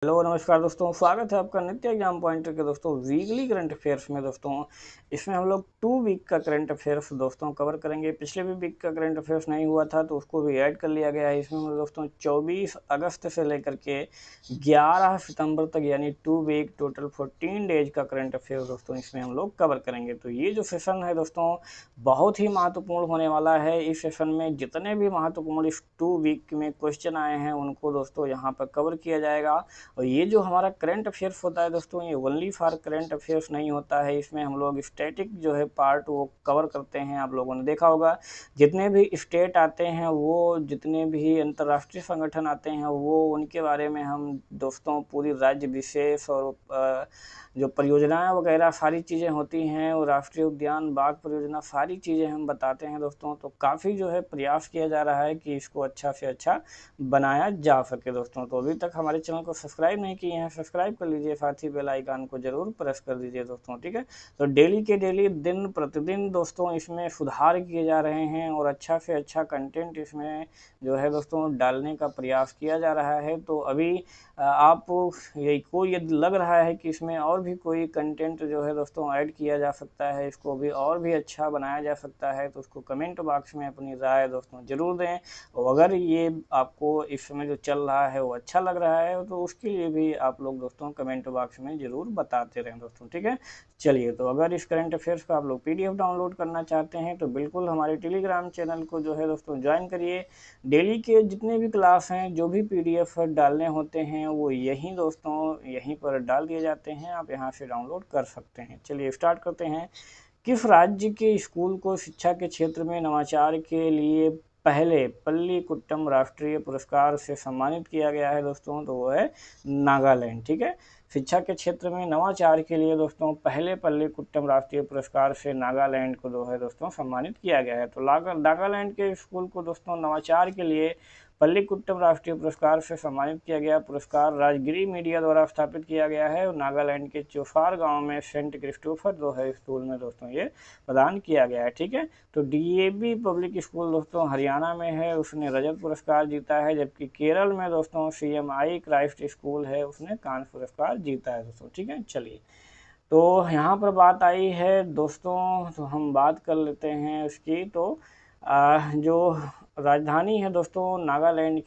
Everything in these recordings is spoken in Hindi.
हेलो नमस्कार दोस्तों, स्वागत है आपका नित्य एग्जाम पॉइंटर के दोस्तों वीकली करंट अफेयर्स में। दोस्तों इसमें हम लोग 2 वीक का करंट अफेयर्स दोस्तों कवर करेंगे। पिछले भी वीक का करंट अफेयर्स नहीं हुआ था तो उसको भी ऐड कर लिया गया है। इसमें हम दोस्तों 24 अगस्त से लेकर के 11 सितंबर तक यानी 2 वीक टोटल 14 डेज का करंट अफेयर्स दोस्तों इसमें हम लोग कवर करेंगे। तो ये जो सेशन है दोस्तों बहुत ही महत्वपूर्ण होने वाला है। इस सेशन में जितने भी महत्वपूर्ण इस 2 वीक में क्वेश्चन आए हैं उनको दोस्तों यहाँ पर कवर किया जाएगा। और ये जो हमारा करंट अफेयर्स होता है दोस्तों, ये ओनली फॉर करंट अफेयर्स नहीं होता है। इसमें हम लोग स्टैटिक जो है पार्ट वो कवर करते हैं। आप लोगों ने देखा होगा जितने भी स्टेट आते हैं, वो जितने भी अंतर्राष्ट्रीय संगठन आते हैं, वो उनके बारे में हम दोस्तों पूरी राज्य विशेष और जो परियोजनाएं वगैरह सारी चीज़ें होती हैं, वो राष्ट्रीय उद्यान बाघ परियोजना सारी चीज़ें हम बताते हैं दोस्तों। तो काफ़ी जो है प्रयास किया जा रहा है कि इसको अच्छा से अच्छा बनाया जा सके दोस्तों। तो अभी तक हमारे चैनल को सब्सक्राइब नहीं किए हैं, सब्सक्राइब कर लीजिए, साथ ही बेल आइकन को जरूर प्रेस कर दीजिए दोस्तों, ठीक है। तो डेली के डेली दिन प्रतिदिन दोस्तों इसमें सुधार किए जा रहे हैं और अच्छा से अच्छा कंटेंट इसमें जो है दोस्तों डालने का प्रयास किया जा रहा है। तो अभी आप को यदि लग रहा है कि इसमें और भी कोई कंटेंट जो है दोस्तों ऐड किया जा सकता है, इसको भी और भी अच्छा बनाया जा सकता है, तो उसको कमेंट बॉक्स में अपनी राय दोस्तों ज़रूर दें। और अगर ये आपको इस समय जो चल रहा है वो अच्छा लग रहा है तो उसके लिए भी आप लोग दोस्तों कमेंट बॉक्स में ज़रूर बताते रहें दोस्तों, ठीक है। चलिए, तो अगर इस करंट अफेयर्स का आप लोग PDF डाउनलोड करना चाहते हैं तो बिल्कुल हमारे टेलीग्राम चैनल को जो है दोस्तों ज्वाइन करिए। डेली के जितने भी क्लास हैं, जो भी PDF डालने होते हैं वो यहीं दोस्तों यहीं पर डाल दिए जाते हैं, आप यहाँ से डाउनलोड कर सकते हैं। चलिए स्टार्ट करते हैं। किस राज्य के स्कूल को शिक्षा के क्षेत्र में नवाचार के लिए पहले पल्लीकुट्टम राष्ट्रीय पुरस्कार से सम्मानित किया गया है दोस्तों? तो वो है नागालैंड, ठीक है। शिक्षा के क्षेत्र में नवाचार के लिए दोस्तों पहले पल्लीकुट्टम राष्ट्रीय पुरस्कार से नागालैंड को जो है दोस्तों सम्मानित किया गया है। तो नागालैंड के स्कूल को दोस्तों नवाचार के लिए पल्लीकुट्टम राष्ट्रीय पुरस्कार से सम्मानित किया गया। पुरस्कार राजगिरी मीडिया द्वारा स्थापित किया गया है और नागालैंड के चौफार गांव में सेंट क्रिस्टोफर जो है स्कूल में दोस्तों ये प्रदान किया गया है, ठीक है। तो DAV पब्लिक स्कूल दोस्तों हरियाणा में है, उसने रजत पुरस्कार जीता है। जबकि केरल में दोस्तों CMI क्राइस्ट स्कूल है, उसने कांस्य पुरस्कार जीता है दोस्तों, ठीक है। चलिए, तो यहाँ पर बात आई है दोस्तों, तो हम बात कर लेते हैं उसकी। तो जो राजधानी है दोस्तों नागालैंड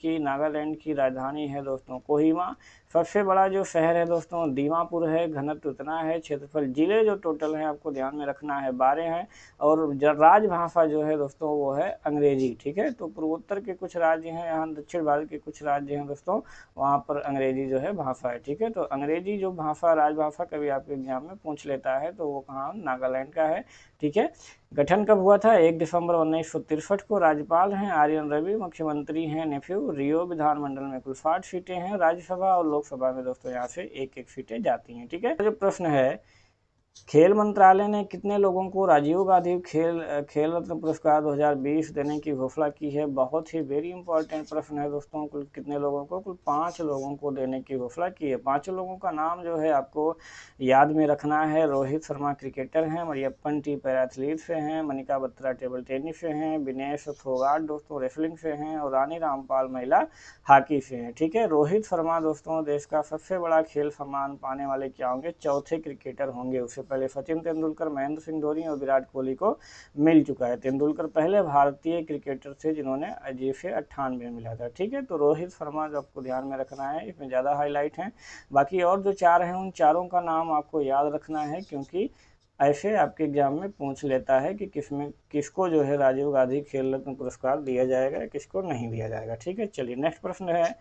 की राजधानी है दोस्तों कोहिमा। सबसे बड़ा जो शहर है दोस्तों दीमापुर है। घनत्व उतना है। क्षेत्रफल जिले जो टोटल हैं आपको ध्यान में रखना है 12 हैं। और राजभाषा जो है दोस्तों वो है अंग्रेजी, ठीक है। तो पूर्वोत्तर के कुछ राज्य हैं, यहाँ दक्षिण भारत के कुछ राज्य हैं दोस्तों, वहाँ पर अंग्रेजी जो है भाषा है, ठीक है। तो अंग्रेजी जो भाषा राजभाषा कभी आपके एग्जाम में पूछ लेता है तो वो कहाँ नागालैंड का है, ठीक है। गठन कब हुआ था? 1 दिसंबर 1963 को। राज्यपाल हैं आर्यन रवि, मुख्यमंत्री हैं नेफ्यू रियो। विधानमंडल में कुल 60 सीटें हैं। राज्यसभा और लोकसभा में दोस्तों यहाँ से एक एक सीटें जाती हैं, ठीक है। जो प्रश्न है, खेल मंत्रालय ने कितने लोगों को राजीव गांधी खेल रत्न पुरस्कार 2020 देने की घोषणा की है? बहुत ही वेरी इंपॉर्टेंट प्रश्न है दोस्तों। कुल कितने लोगों को? कुल 5 लोगों को देने की घोषणा की है। 5 लोगों का नाम जो है आपको याद में रखना है। रोहित शर्मा क्रिकेटर हैं, मरियप्पन टी पैराथलीट से हैं, मनिका बत्रा टेबल टेनिस से हैं, विनेश फोगाट दोस्तों रेसलिंग से हैं और रानी रामपाल महिला हॉकी से हैं, ठीक है। रोहित शर्मा दोस्तों देश का सबसे बड़ा खेल सम्मान पाने वाले क्या होंगे? चौथे क्रिकेटर होंगे। उससे पहले सचिन तेंदुलकर, महेंद्र सिंह धोनी और विराट कोहली को मिल चुका है। तेंदुलकर पहले भारतीय क्रिकेटर थे जिन्होंने अजय से 98 में मिला था, ठीक है। तो रोहित शर्मा जो आपको ध्यान में रखना है, इसमें ज़्यादा हाईलाइट हैं। बाकी और जो 4 हैं उन चारों का नाम आपको याद रखना है, क्योंकि ऐसे आपके एग्जाम में पूछ लेता है कि किसको जो है राजीव गांधी खेल रत्न पुरस्कार दिया जाएगा, किसको नहीं दिया जाएगा, ठीक है। चलिए नेक्स्ट प्रश्न है,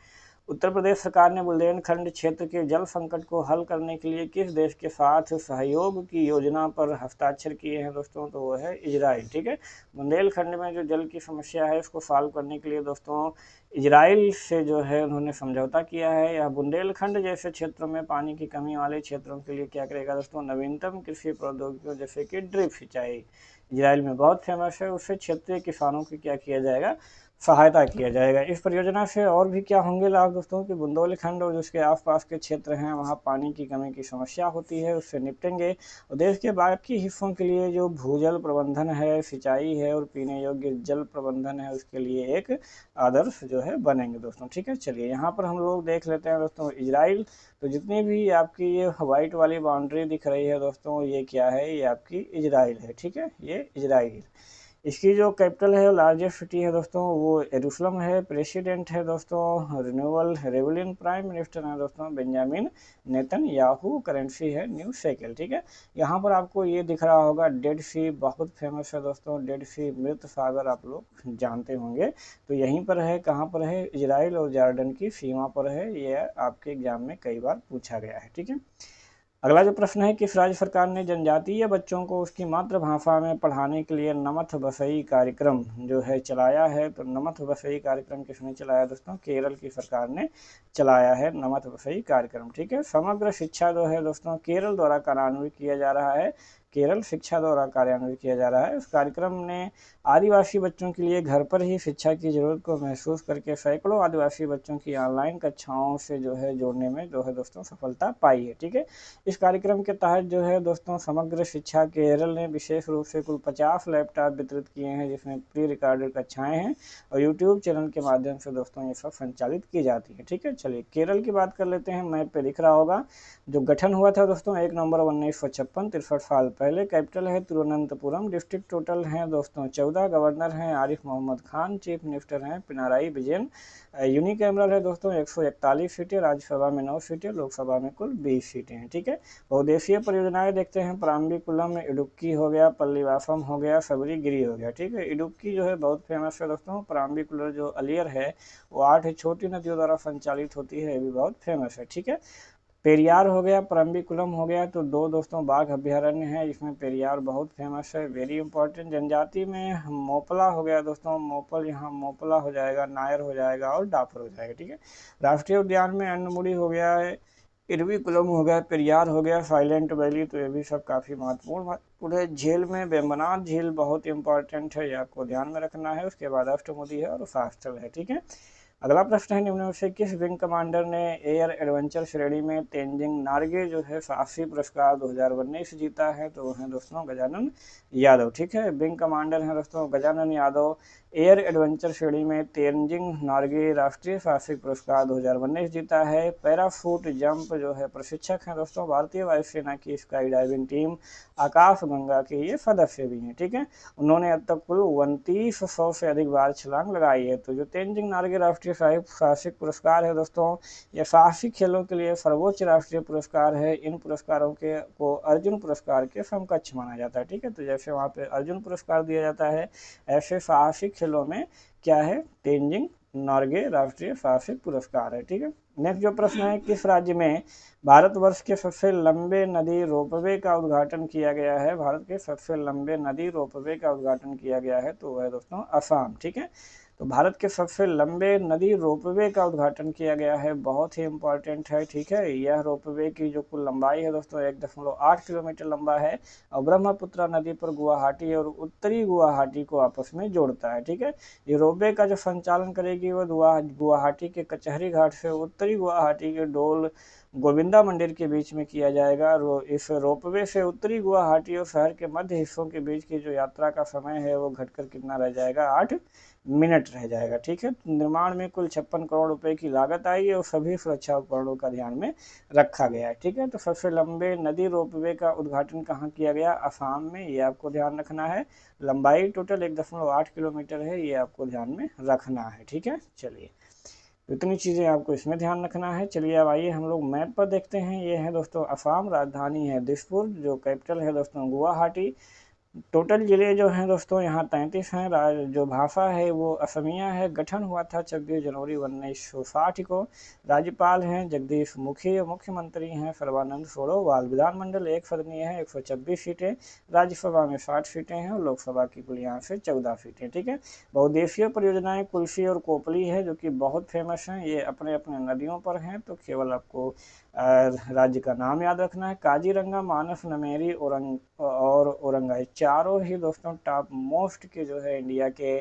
उत्तर प्रदेश सरकार ने बुंदेलखंड क्षेत्र के जल संकट को हल करने के लिए किस देश के साथ सहयोग की योजना पर हस्ताक्षर किए हैं दोस्तों? तो वो है इजराइल, ठीक है। बुंदेलखंड में जो जल की समस्या है उसको सॉल्व करने के लिए दोस्तों इजराइल से जो है उन्होंने समझौता किया है। यह बुंदेलखंड जैसे क्षेत्रों में पानी की कमी वाले क्षेत्रों के लिए क्या करेगा दोस्तों? नवीनतम कृषि प्रौद्योगिकियों जैसे कि ड्रिप सिंचाई इजराइल में बहुत फेमस है, उससे क्षेत्रीय किसानों को क्या किया जाएगा? सहायता किया जाएगा। इस परियोजना से और भी क्या होंगे लाभ दोस्तों कि बुंदेलखंड और जिसके आसपास के क्षेत्र हैं वहाँ पानी की कमी की समस्या होती है, उससे निपटेंगे। और देश के बाकी हिस्सों के लिए जो भूजल प्रबंधन है, सिंचाई है और पीने योग्य जल प्रबंधन है, उसके लिए एक आदर्श जो है बनेंगे दोस्तों। ठीक है, चलिए यहाँ पर हम लोग देख लेते हैं दोस्तों इजराइल। तो जितनी भी आपकी ये वाइट वाली बाउंड्री दिख रही है दोस्तों, ये क्या है, ये आपकी इजराइल है। ठीक है, ये इजराइल। इसकी जो कैपिटल है, लार्जेस्ट सिटी है दोस्तों, वो यरूशलेम है। प्रेसिडेंट है दोस्तों रिन्यूअल रेवलिन। प्राइम मिनिस्टर है दोस्तों बेंजामिन नेतन्याहू। करेंसी है न्यू शेकेल। ठीक है, यहाँ पर आपको ये दिख रहा होगा डेड सी, बहुत फेमस है दोस्तों। डेड सी, मृत सागर, आप लोग जानते होंगे। तो यहीं पर है, कहाँ पर है, इजराइल और जॉर्डन की सीमा पर है। ये आपके एग्जाम में कई बार पूछा गया है। ठीक है, अगला जो प्रश्न है, किस राज्य सरकार ने जनजातीय बच्चों को उसकी मातृभाषा में पढ़ाने के लिए नमथ बसई कार्यक्रम जो है चलाया है। तो नमथ बसई कार्यक्रम किसने चलाया दोस्तों? केरल की सरकार ने चलाया है नमथ बसई कार्यक्रम। ठीक है, समग्र शिक्षा जो है दोस्तों केरल द्वारा कार्यान्वित किया जा रहा है। केरल शिक्षा द्वारा कार्यान्वित किया जा रहा है। उस कार्यक्रम ने आदिवासी बच्चों के लिए घर पर ही शिक्षा की जरूरत को महसूस करके सैकड़ों आदिवासी बच्चों की ऑनलाइन कक्षाओं से जो है जोड़ने में जो है दोस्तों सफलता पाई है। ठीक है, इस कार्यक्रम के तहत जो है दोस्तों समग्र शिक्षा केरल ने विशेष रूप से कुल 50 लैपटॉप वितरित किए हैं, जिसमें प्री रिकॉर्डेड कक्षाएं हैं और यूट्यूब चैनल के माध्यम से दोस्तों ये सब संचालित की जाती है। ठीक है, चलिए केरल की बात कर लेते हैं। मैप पे दिख रहा होगा जो गठन हुआ था दोस्तों 1 नवंबर 1956, 63 साल पहले। कैपिटल है तिरुवनंतपुरम। डिस्ट्रिक्ट टोटल हैं दोस्तों 14। गवर्नर हैं आरिफ मोहम्मद खान। चीफ मिनिस्टर हैं पिनाराई विजयन। यूनिकैमरल है दोस्तों 141 सीटें। राज्यसभा में 9 सीटें, लोकसभा में कुल 20 सीटें हैं। ठीक है, बहुदेशीय परियोजनाएं देखते हैं। पराम्बीकुलम, इडुक्की हो गया, पल्लीवासम हो गया, सबरीगिरी हो गया। ठीक है, इडुक्की जो है बहुत फेमस है दोस्तों। पराम्बीकुलर जो अलियर है वो 8 छोटी नदियों द्वारा संचालित होती है, ये भी बहुत फेमस है। ठीक है, पेरियार हो गया, परम्बिकुलम हो गया। तो दो दोस्तों बाघ अभ्यारण्य है, इसमें पेरियार बहुत फेमस है, वेरी इंपॉर्टेंट। जनजाति में मोपला हो गया दोस्तों, मोपल यहाँ मोपला हो जाएगा, नायर हो जाएगा और डाफर हो जाएगा। ठीक है, राष्ट्रीय उद्यान में अन्नमुड़ी हो गया है, इरविकुलम हो गया, पेरियार हो गया, साइलेंट वैली। तो ये भी सब काफ़ी महत्वपूर्ण है। झील में वेम्बनाथ झील बहुत इंपॉर्टेंट है, ये आपको ध्यान में रखना है। उसके बाद अष्टमुदी है और उपास्थल है। ठीक है, अगला प्रश्न है, निम्न में से किस विंग कमांडर ने एयर एडवेंचर श्रेणी में तेंजिंग नॉर्गे जो है साहसी पुरस्कार 2019 जीता है? तो वो है दोस्तों गजानन यादव। ठीक है, विंग कमांडर हैं दोस्तों गजानन यादव। एयर एडवेंचर श्रेणी में तेंजिंग नॉर्गे राष्ट्रीय साहसिक पुरस्कार 2019 जीता है। पैराशूट जंप जो है प्रशिक्षक हैं दोस्तों भारतीय वायुसेना की स्काई डाइविंग टीम आकाश गंगा के ये सदस्य भी हैं। ठीक है, उन्होंने अब तक कुल 2900 से अधिक बार छलांग लगाई है। तो जो तेंजिंग नॉर्गे राष्ट्रीय साहसिक पुरस्कार है दोस्तों, यह साहसिक खेलों के लिए सर्वोच्च राष्ट्रीय पुरस्कार है। इन पुरस्कारों के को अर्जुन पुरस्कार के समकक्ष माना जाता है। ठीक है, तो जैसे वहाँ पे अर्जुन पुरस्कार दिया जाता है, ऐसे साहसिक खेलों में क्या है, तेंजिंग नॉर्गे राष्ट्रीय साहसिक पुरस्कार है। ठीक है, नेक्स्ट जो प्रश्न है, किस राज्य में भारतवर्ष के सबसे लंबे नदी रोपवे का उद्घाटन किया गया है? भारत के सबसे लंबे नदी रोपवे का उद्घाटन किया गया है, तो वह है दोस्तों असम। ठीक है, तो भारत के सबसे लंबे नदी रोपवे का उद्घाटन किया गया है, बहुत ही इंपॉर्टेंट है। ठीक है, यह रोपवे की जो कुल लंबाई है दोस्तों 1.8 किलोमीटर लंबा है और ब्रह्मपुत्र नदी पर गुवाहाटी और उत्तरी गुवाहाटी को आपस में जोड़ता है। ठीक है, ये रोपवे का जो संचालन करेगी वो गुवाहाटी के कचहरी घाट से उत्तरी गुवाहाटी के डोल गोविंदा मंदिर के बीच में किया जाएगा। इस रोपवे से उत्तरी गुवाहाटी और शहर के मध्य हिस्सों के बीच की जो यात्रा का समय है वो घटकर कितना रह जाएगा, 8 मिनट रह जाएगा। ठीक है, निर्माण में कुल 56 करोड़ रुपए की लागत आई है और सभी सुरक्षा उपकरणों का ध्यान में रखा गया है। ठीक है, तो सबसे लंबे नदी रोपवे का उद्घाटन कहाँ किया गया? असम में, ये आपको ध्यान रखना है। लंबाई टोटल 1.8 किलोमीटर है, ये आपको ध्यान में रखना है। ठीक है, चलिए इतनी चीज़ें आपको इसमें ध्यान रखना है। चलिए अब आइए हम लोग मैप पर देखते हैं। ये है दोस्तों असम, राजधानी है दिसपुर, जो कैपिटल है दोस्तों गुवाहाटी। टोटल जिले जो हैं दोस्तों यहाँ 33 हैं। जो भाषा है वो असमिया है। गठन हुआ था 26 जनवरी 1960 को। राज्यपाल हैं जगदीश मुखी। मुख्यमंत्री हैं सर्बानंद सोनोवाल। विधानमंडल एक सदनीय है, 126 सीटें। राज्यसभा में 60 सीटें हैं और लोकसभा की कुल यहाँ से 14 सीटें। ठीक है, बहुदेशीय परियोजनाएं कुल्फी और कोपली है जो कि बहुत फेमस हैं। ये अपने अपने नदियों पर हैं, तो केवल आपको राज्य का नाम याद रखना है। काजीरंगा, मानस, नमेरी और औरंगाई चारों ही दोस्तों टॉप मोस्ट के जो है इंडिया के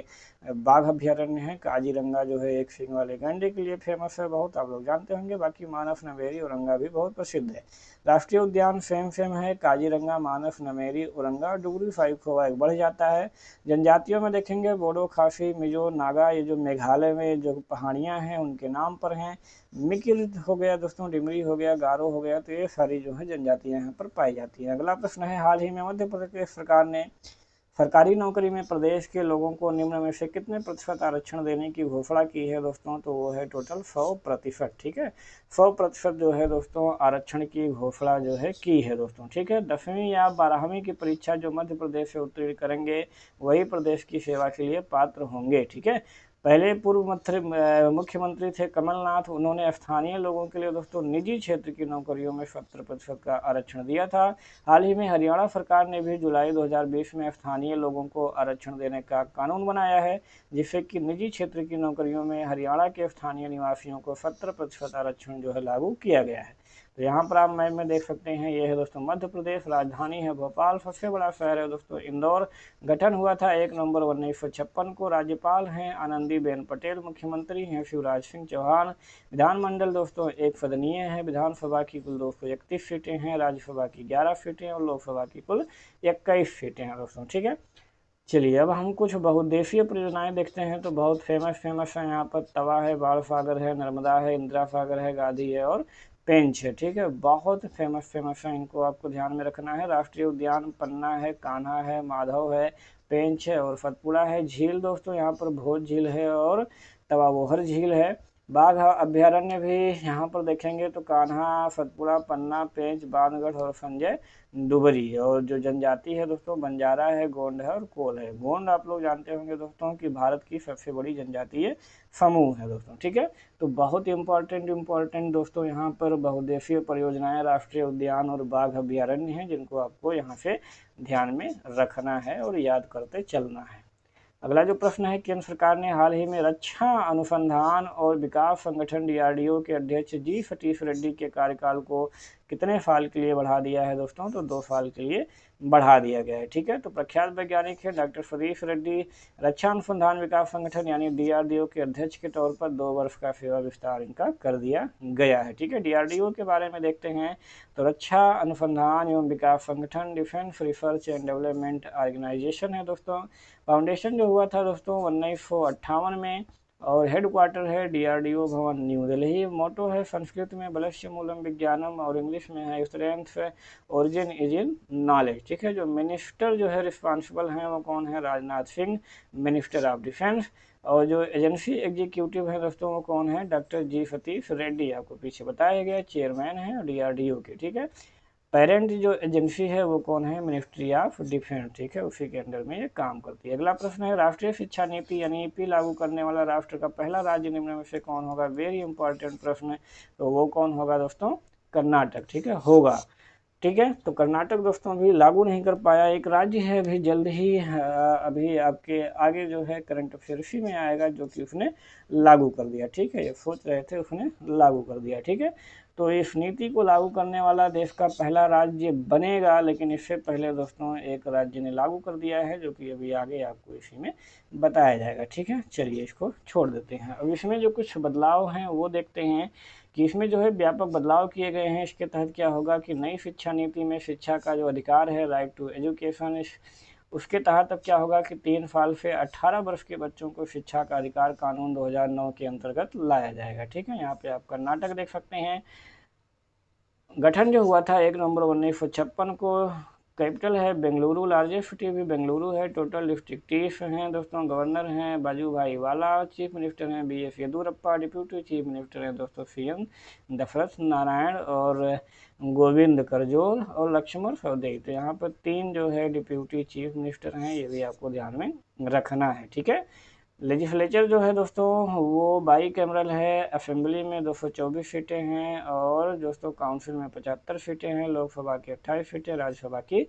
बाघ अभ्यारण्य है। काजीरंगा जो है एक सींग वाले गैंडे के लिए फेमस है, बहुत आप लोग जानते होंगे। बाकी मानस, नमेरी, औरंगा भी बहुत प्रसिद्ध है। राष्ट्रीय उद्यान सेम है, काजीरंगा, मानस, नमेरी, औरंगा और डुगरी 5 बढ़ जाता है। जनजातियों में देखेंगे बोडो, खासी, मिजो, नागा, ये जो मेघालय में जो पहाड़ियाँ हैं उनके नाम पर हैं। मिकिर हो गया दोस्तों, डिमरी हो गया, गारो हो गया, तो ये सारी जो है जनजातियाँ यहाँ पर पाई जाती हैं। अगला प्रश्न है, हाल ही में मध्य प्रदेश सरकार ने सरकारी नौकरी में प्रदेश के लोगों को निम्न में से कितने प्रतिशत आरक्षण देने की घोषणा की है दोस्तों? तो वो है टोटल 100%। ठीक है, 100% जो है दोस्तों आरक्षण की घोषणा जो है की है दोस्तों। ठीक है, 10वीं या 12वीं की परीक्षा जो मध्य प्रदेश से उत्तीर्ण करेंगे वही प्रदेश की सेवा के लिए पात्र होंगे। ठीक है, पहले पूर्व मुख्यमंत्री थे कमलनाथ, उन्होंने स्थानीय लोगों के लिए दोस्तों निजी क्षेत्र की नौकरियों में 70% का आरक्षण दिया था। हाल ही में हरियाणा सरकार ने भी जुलाई 2020 में स्थानीय लोगों को आरक्षण देने का कानून बनाया है, जिससे कि निजी क्षेत्र की नौकरियों में हरियाणा के स्थानीय निवासियों को 70% आरक्षण जो है लागू किया गया है। तो यहाँ पर आप मैप में देख सकते हैं, ये है दोस्तों मध्य प्रदेश, राजधानी है भोपाल, सबसे बड़ा शहर है दोस्तों इंदौर। गठन हुआ था 1 नवंबर 1956 को। राज्यपाल हैं आनंदीबेन पटेल, मुख्यमंत्री हैं शिवराज सिंह चौहान। विधानमंडल दोस्तों एक सदनीय है। विधानसभा की कुल 231 सीटें हैं, राज्यसभा की 11 सीटें और लोकसभा की कुल 21 सीटें हैं दोस्तों। ठीक है, चलिए अब हम कुछ बहुउद्देशीय परियोजनाएं देखते हैं। तो बहुत फेमस है यहाँ पर तवा है, बाण सागर है, नर्मदा है, इंदिरा सागर है, गांधी है और पेंच है। ठीक है, बहुत फेमस है, इनको आपको ध्यान में रखना है। राष्ट्रीय उद्यान पन्ना है, कान्हा है, माधव है, पेंच है और सतपुड़ा है। झील दोस्तों यहाँ पर भोज झील है और तवा बोहर झील है। बाघ अभ्यारण्य भी यहाँ पर देखेंगे तो कान्हा, सतपुड़ा, पन्ना, पेंच, बाणगढ़ और संजय डुबरी। और जो जनजाति है दोस्तों बंजारा है, गोंड है और कोल है। गोंड आप लोग जानते होंगे दोस्तों कि भारत की सबसे बड़ी जनजातीय समूह है दोस्तों। ठीक है, तो बहुत इम्पोर्टेंट दोस्तों यहाँ पर बहुउद्देशीय परियोजनाएं, राष्ट्रीय उद्यान और बाघ अभ्यारण्य हैं, जिनको आपको यहाँ से ध्यान में रखना है और याद करते चलना है। अगला जो प्रश्न है, केंद्र सरकार ने हाल ही में रक्षा अनुसंधान और विकास संगठन DRDO के अध्यक्ष जी सतीश रेड्डी के कार्यकाल को कितने साल के लिए बढ़ा दिया है दोस्तों? तो 2 साल के लिए बढ़ा दिया गया है। ठीक है, तो प्रख्यात वैज्ञानिक है डॉक्टर सतीश रेड्डी, रक्षा अनुसंधान विकास संगठन यानी DRDO के अध्यक्ष के तौर पर 2 वर्ष का सेवा विस्तार इनका कर दिया गया है। ठीक है, DRDO के बारे में देखते हैं। तो रक्षा अनुसंधान एवं विकास संगठन defence research and development organisation है दोस्तों। फाउंडेशन जो हुआ था दोस्तों 1958 में और हेडक्वार्टर है DRDO भवन न्यू दिल्ली। मोटो है संस्कृत में बलस्य मूलम विज्ञानम और इंग्लिश में है strength origin is in knowledge. ठीक है, जो मिनिस्टर जो है रिस्पॉन्सिबल हैं वो कौन है? Rajnath Singh, minister of defence. और जो एजेंसी एग्जीक्यूटिव है दोस्तों वो कौन है? डॉक्टर जी सतीश रेड्डी, आपको पीछे बताया गया, चेयरमैन है DRDO के। ठीक है, पेरेंट जो एजेंसी है वो कौन है? Ministry of defence. ठीक है, उसी के अंडर में ये काम करती है। अगला प्रश्न है, राष्ट्रीय शिक्षा नीति यानी EP लागू करने वाला राष्ट्र का पहला राज्य निम्न में से कौन होगा? वेरी इंपॉर्टेंट प्रश्न है। तो वो कौन होगा दोस्तों? कर्नाटक। ठीक है, होगा। ठीक है, तो कर्नाटक दोस्तों अभी लागू नहीं कर पाया, एक राज्य है, अभी जल्द ही अभी आपके आगे जो है करंट अफेयर्स में आएगा जो कि उसने लागू कर दिया। ठीक है, ये सोच रहे थे उसने लागू कर दिया। ठीक है, तो इस नीति को लागू करने वाला देश का पहला राज्य बनेगा, लेकिन इससे पहले दोस्तों एक राज्य ने लागू कर दिया है जो कि अभी आगे आपको इसी में बताया जाएगा। ठीक है, चलिए इसको छोड़ देते हैं। अब इसमें जो कुछ बदलाव हैं वो देखते हैं कि इसमें जो है व्यापक बदलाव किए गए हैं। इसके तहत क्या होगा कि नई शिक्षा नीति में शिक्षा का जो अधिकार है, राइट टू एजुकेशन, उसके तहत अब क्या होगा कि 3 साल से 18 वर्ष के बच्चों को शिक्षा का अधिकार कानून 2009 के अंतर्गत लाया जाएगा। ठीक है, यहाँ पे आप कर्नाटक देख सकते हैं। गठन जो हुआ था 1 नवंबर 1956 को। कैपिटल है बेंगलुरु, लार्जेस्ट सिटी भी बेंगलुरु है। टोटल डिस्ट्रिक्ट 30 हैं दोस्तों। गवर्नर हैं बाजूभाई वाला। चीफ मिनिस्टर हैं BS Yediyurappa. Deputy chief minister हैं दोस्तों CM दशरथ नारायण और गोविंद करजोल और लक्ष्मण सवदी। तो यहाँ पर 3 जो है डिप्यूटी चीफ मिनिस्टर हैं, ये भी आपको ध्यान में रखना है। ठीक है, लेजिस्लेचर जो है दोस्तों वो बाई कैमरल है। असेंबली में 224 सीटें हैं और दोस्तों काउंसिल में 75 सीटें हैं। लोकसभा की 28 सीटें, राज्यसभा की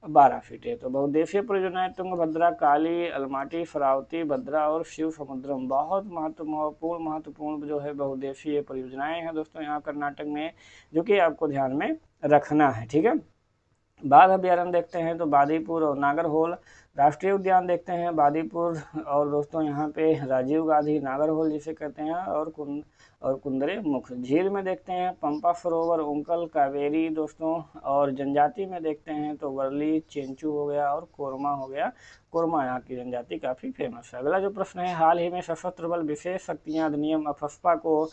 12 सीटें। तो बहुउद्देशीय परियोजनाएं तुंगभद्रा, काली, अलमाटी, शरावती, भद्रा और शिव समुद्रम बहुत महत्वपूर्ण जो है बहुउद्देशीय परियोजनाएं हैं दोस्तों यहाँ कर्नाटक में, जो कि आपको ध्यान में रखना है। ठीक है, बाघ अभ्यारण्य देखते हैं तो बादीपुर और नागरहोल राष्ट्रीय उद्यान देखते हैं बादीपुर, और दोस्तों यहाँ पे राजीव गांधी नागरहोल जिसे कहते हैं, और कुंदरे मुख। झील में देखते हैं पंपा सरोवर, उंकल, कावेरी दोस्तों, और जनजाति में देखते हैं तो वर्ली, चेंचू हो गया और कोरमा हो गया। कोरमा यहाँ की जनजाति काफ़ी फेमस है। अगला जो प्रश्न है, हाल ही में सशस्त्र बल विशेष शक्तियाँ अधिनियम अफस्पा को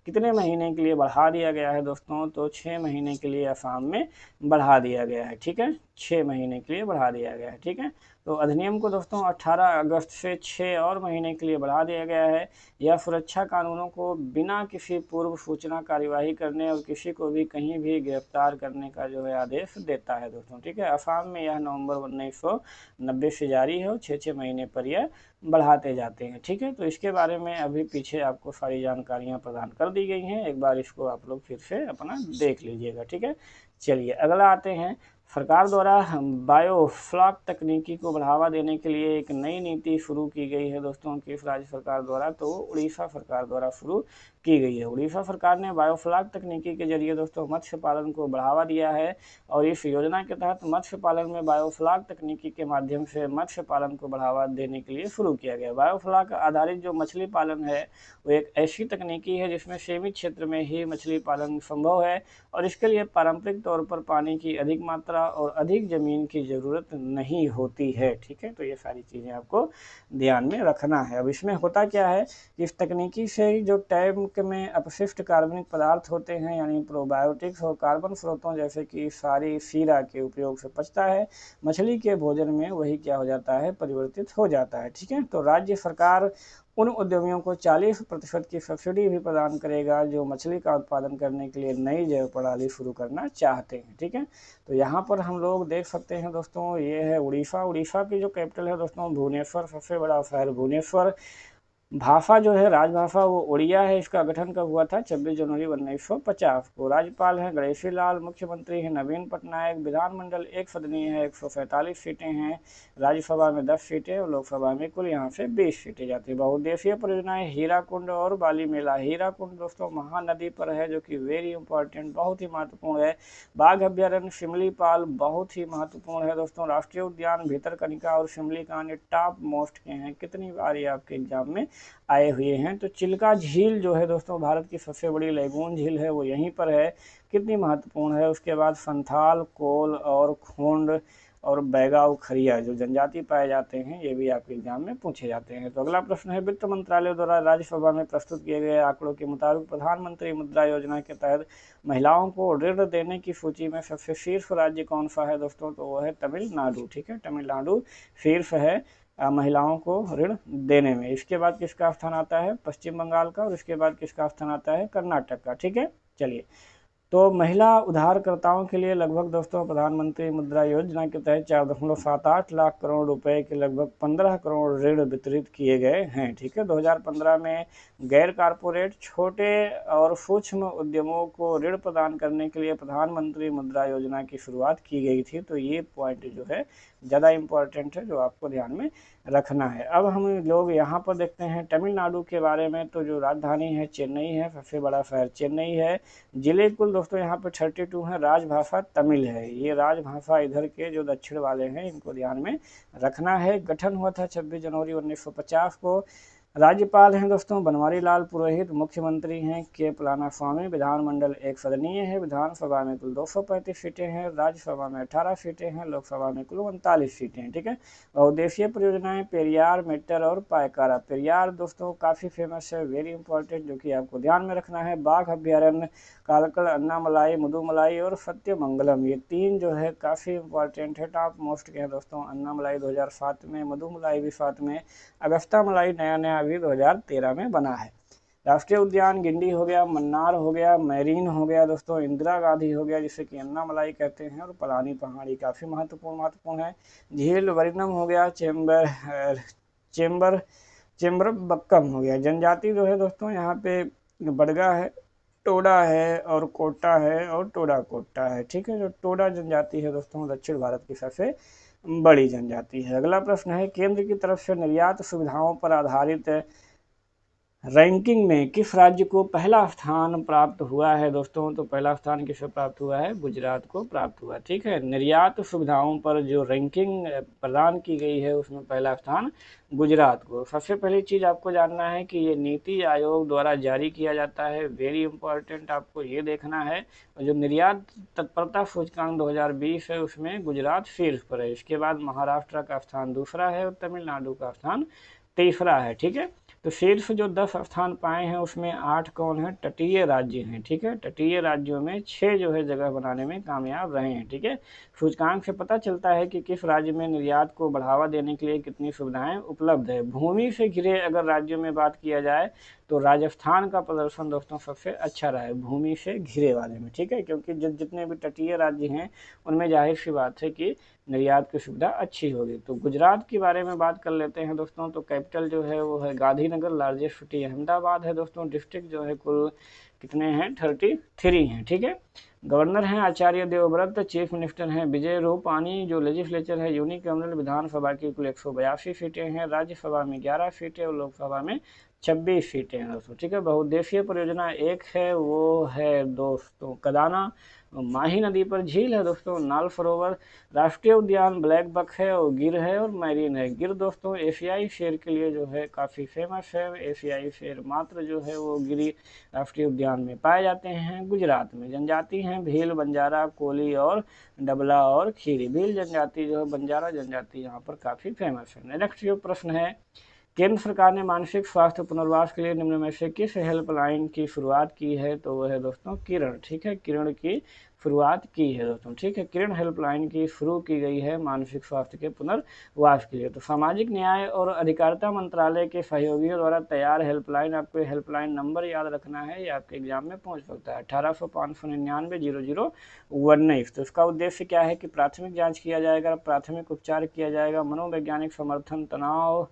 कितने महीने के लिए बढ़ा दिया गया है दोस्तों? तो 6 महीने के लिए असम में बढ़ा दिया गया है, ठीक है, 6 महीने के लिए बढ़ा दिया गया है, ठीक है। तो अधिनियम को दोस्तों 18 अगस्त से 6 और महीने के लिए बढ़ा दिया गया है। यह सुरक्षा कानूनों को बिना किसी पूर्व सूचना कार्यवाही करने और किसी को भी कहीं भी गिरफ्तार करने का जो है आदेश देता है दोस्तों, ठीक है। असम में यह नवंबर 1990 से जारी है और 6-6 महीने पर यह बढ़ाते जाते हैं, ठीक है। तो इसके बारे में अभी पीछे आपको सारी जानकारियाँ प्रदान कर दी गई हैं, एक बार इसको आप लोग फिर से अपना देख लीजिएगा, ठीक है। चलिए अगला आते हैं, सरकार द्वारा बायोफ्लॉक तकनीकी को बढ़ावा देने के लिए एक नई नीति शुरू की गई है दोस्तों, किस राज्य सरकार द्वारा? तो उड़ीसा सरकार द्वारा शुरू की गई है। उड़ीसा सरकार ने बायोफ्लॉक तकनीकी के जरिए दोस्तों मत्स्य पालन को बढ़ावा दिया है, और इस योजना के तहत मत्स्य पालन में बायोफ्लॉक तकनीकी के माध्यम से मत्स्य पालन को बढ़ावा देने के लिए शुरू किया गया। बायोफ्लॉक आधारित जो मछली पालन है वो एक ऐसी तकनीकी है जिसमें सीमित क्षेत्र में ही मछली पालन संभव है, और इसके लिए पारंपरिक तौर पर पानी की अधिक मात्रा और अधिक ज़मीन की ज़रूरत नहीं होती है, ठीक है। तो ये सारी चीज़ें आपको ध्यान में रखना है। अब इसमें होता क्या है, इस तकनीकी से जो टैंक में अपशिष्ट कार्बनिक पदार्थ होते हैं यानी प्रोबायोटिक्स और कार्बन स्रोतों जैसे कि सारी सीरा के उपयोग से बचता है, मछली के भोजन में वही क्या हो जाता है, परिवर्तित हो जाता है, ठीक है। तो राज्य सरकार उन उद्यमियों को 40% की सब्सिडी भी प्रदान करेगा जो मछली का उत्पादन करने के लिए नई जैव प्रणाली शुरू करना चाहते हैं, ठीक है। तो यहाँ पर हम लोग देख सकते हैं दोस्तों, ये है उड़ीसा। उड़ीसा की जो कैपिटल है दोस्तों भुवनेश्वर, सबसे बड़ा शहर भुवनेश्वर। भाषा जो है राजभाषा वो उड़िया है। इसका गठन कब हुआ था? 26 जनवरी 1950 को। राज्यपाल हैं गणेशी लाल, मुख्यमंत्री हैं नवीन पटनायक, विधानमंडल एक सदनीय है, 147 सीटें हैं, राज्यसभा में 10 सीटें और लोकसभा में कुल यहाँ से 20 सीटें जाती है। बहुउद्देशीय परियोजनाएं हीराकुंड और बाली मेला। हीराकुंड दोस्तों महानदी पर है जो कि वेरी इंपॉर्टेंट, बहुत ही महत्वपूर्ण है। बाघ अभ्यारण्य शिमलीपाल बहुत ही महत्वपूर्ण है दोस्तों। राष्ट्रीय उद्यान भितरकनिका और शिमलीकान ये टॉप मोस्ट के हैं। कितनी बार ये आपके एग्जाम में आए हुए हैं। तो चिल्का झील जो है दोस्तों भारत की सबसे बड़ी लैगून झील है, वो यहीं पर है, कितनी महत्वपूर्ण है। उसके बाद संथाल, कोल और खोंड और बैगाव खरिया जो जनजाति पाए जाते हैं, ये भी आपके एग्जाम में पूछे जाते हैं। तो अगला प्रश्न है, वित्त मंत्रालय द्वारा राज्यसभा में प्रस्तुत किए गए आंकड़ों के मुताबिक प्रधानमंत्री मुद्रा योजना के तहत महिलाओं को ऋण देने की सूची में सबसे शीर्ष राज्य कौन सा है दोस्तों? तो वो है तमिलनाडु, ठीक है, तमिलनाडु शीर्ष है महिलाओं को ऋण देने में। इसके बाद किसका स्थान आता है? पश्चिम बंगाल का, और इसके बाद किसका स्थान आता है? कर्नाटक का, ठीक है। चलिए, तो महिला उधारकर्ताओं के लिए लगभग दोस्तों प्रधानमंत्री मुद्रा योजना के तहत 4.78 लाख करोड़ रुपए के लगभग 15 करोड़ ऋण वितरित किए गए हैं, ठीक है। 2015 में गैर कारपोरेट छोटे और सूक्ष्म उद्यमों को ऋण प्रदान करने के लिए प्रधानमंत्री मुद्रा योजना की शुरुआत की गई थी। तो ये पॉइंट जो है ज़्यादा इम्पोर्टेंट है, जो आपको ध्यान में रखना है। अब हम लोग यहाँ पर देखते हैं तमिलनाडु के बारे में। तो जो राजधानी है चेन्नई है, सबसे बड़ा शहर चेन्नई है। जिले कुल दोस्तों यहाँ पर 32 हैं। राजभाषा तमिल है। ये राजभाषा इधर के जो दक्षिण वाले हैं इनको ध्यान में रखना है। गठन हुआ था 26 जनवरी 1950 को। राज्यपाल हैं दोस्तों बनवारी लाल पुरोहित, मुख्यमंत्री हैं के पलानास्वामी, विधानमंडल एक सदनीय है, विधानसभा में कुल 235 सीटें हैं, राज्यसभा में 18 सीटें हैं, लोकसभा में कुल 39 सीटें हैं, ठीक है। बहुउद्देशीय परियोजनाएं पेरियार, मेट्टर और पायकारा। पेरियार दोस्तों काफ़ी फेमस है, वेरी इंपॉर्टेंट, जो कि आपको ध्यान में रखना है। बाघ अभ्यारण्य कालकल, अन्नामलाई, मुदुमलाई और सत्यमंगलम, ये 3 जो है काफ़ी इंपॉर्टेंट है, टॉप मोस्ट के हैं दोस्तों। अन्नामलाई 2007 में, मुदुमलाई भी 7 में, अगस्ता मलाई नया अभी 2013 में बना है। राष्ट्रीय उद्यान गिंडी हो गया, मन्नार हो गया, मैरीन हो गया दोस्तों, इंदिरा गांधी हो गया जिसे कि अन्नामलाई कहते हैं, और पलानी पहाड़ी काफ़ी महत्वपूर्ण है। झील वरिनम हो गया, चेम्बर बक्कम हो गया। जनजाति जो है दोस्तों यहाँ पे बडगा है, टोडा है और कोटा है और टोडा कोटा है, ठीक है। जो टोडा जनजाति है दोस्तों दक्षिण भारत की सबसे बड़ी जनजाति है। अगला प्रश्न है, केंद्र की तरफ से निर्यात सुविधाओं पर आधारित रैंकिंग में किस राज्य को पहला स्थान प्राप्त हुआ है दोस्तों? तो पहला स्थान किसे प्राप्त हुआ है? गुजरात को प्राप्त हुआ। ठीक है, निर्यात सुविधाओं पर जो रैंकिंग प्रदान की गई है उसमें पहला स्थान गुजरात को। सबसे पहली चीज़ आपको जानना है कि ये नीति आयोग द्वारा जारी किया जाता है, वेरी इंपॉर्टेंट आपको ये देखना है। और जो निर्यात तत्परता सूचकांक 2020 है उसमें गुजरात शीर्ष पर है। इसके बाद महाराष्ट्र का स्थान दूसरा है और तमिलनाडु का स्थान तीसरा है। ठीक है, तो शीर्ष जो 10 स्थान पाए हैं उसमें 8 कौन है? तटीय राज्य हैं। ठीक है, तटीय राज्यों में 6 जो है जगह बनाने में कामयाब रहे हैं। ठीक है, सूचकांक से पता चलता है कि किस राज्य में निर्यात को बढ़ावा देने के लिए कितनी सुविधाएं उपलब्ध है। भूमि से घिरे अगर राज्यों में बात किया जाए तो राजस्थान का प्रदर्शन दोस्तों सबसे अच्छा रहा है भूमि से घिरे वाले में। ठीक है, क्योंकि जितने भी तटीय राज्य हैं उनमें जाहिर सी बात है कि निर्यात की सुविधा अच्छी होगी। तो गुजरात के बारे में बात कर लेते हैं दोस्तों। तो कैपिटल जो है वो है गांधीनगर, लार्जेस्ट सिटी अहमदाबाद है दोस्तों। डिस्ट्रिक्ट जो है कुल कितने हैं? 33 हैं। ठीक है, गवर्नर हैं आचार्य देवव्रत, चीफ मिनिस्टर हैं विजय रूपानी। जो लेजिस्लेचर है यूनिकैमरल, विधानसभा की कुल 182 सीटें हैं, राज्यसभा में 11 सीटें और लोकसभा में 26 सीटें हैं दोस्तों। ठीक है, बहुउद्देशीय परियोजना एक है, वो है दोस्तों कदाना, माही नदी पर झील है दोस्तों, नाल सरोवर। राष्ट्रीय उद्यान ब्लैक बक है और गिर है और मैरीन है। गिर दोस्तों एशियाई शेर के लिए जो है काफ़ी फेमस है। एशियाई शेर मात्र जो है वो गिरी राष्ट्रीय उद्यान में पाए जाते हैं। गुजरात में जनजाति हैं भील, बंजारा, कोली और डबला और खीरी। भील जनजाति जो है, बंजारा जनजाति यहाँ पर काफ़ी फेमस है। नेक्स्ट जो प्रश्न है, केंद्र सरकार ने मानसिक स्वास्थ्य पुनर्वास के लिए निम्न में से किस हेल्पलाइन की शुरुआत की है? तो वह है दोस्तों किरण। ठीक है, किरण की शुरुआत की है दोस्तों। ठीक है, किरण हेल्पलाइन की शुरू की गई है मानसिक स्वास्थ्य के पुनर्वास के लिए। तो सामाजिक न्याय और अधिकारिता मंत्रालय के सहयोगियों द्वारा तैयार हेल्पलाइन, आपको हेल्पलाइन नंबर याद रखना है, ये आपके एग्जाम में पहुंच सकता है 1800-599-0019। तो इसका उद्देश्य क्या है कि प्राथमिक जांच किया जाएगा, प्राथमिक उपचार किया जाएगा, मनोवैज्ञानिक समर्थन, तनाव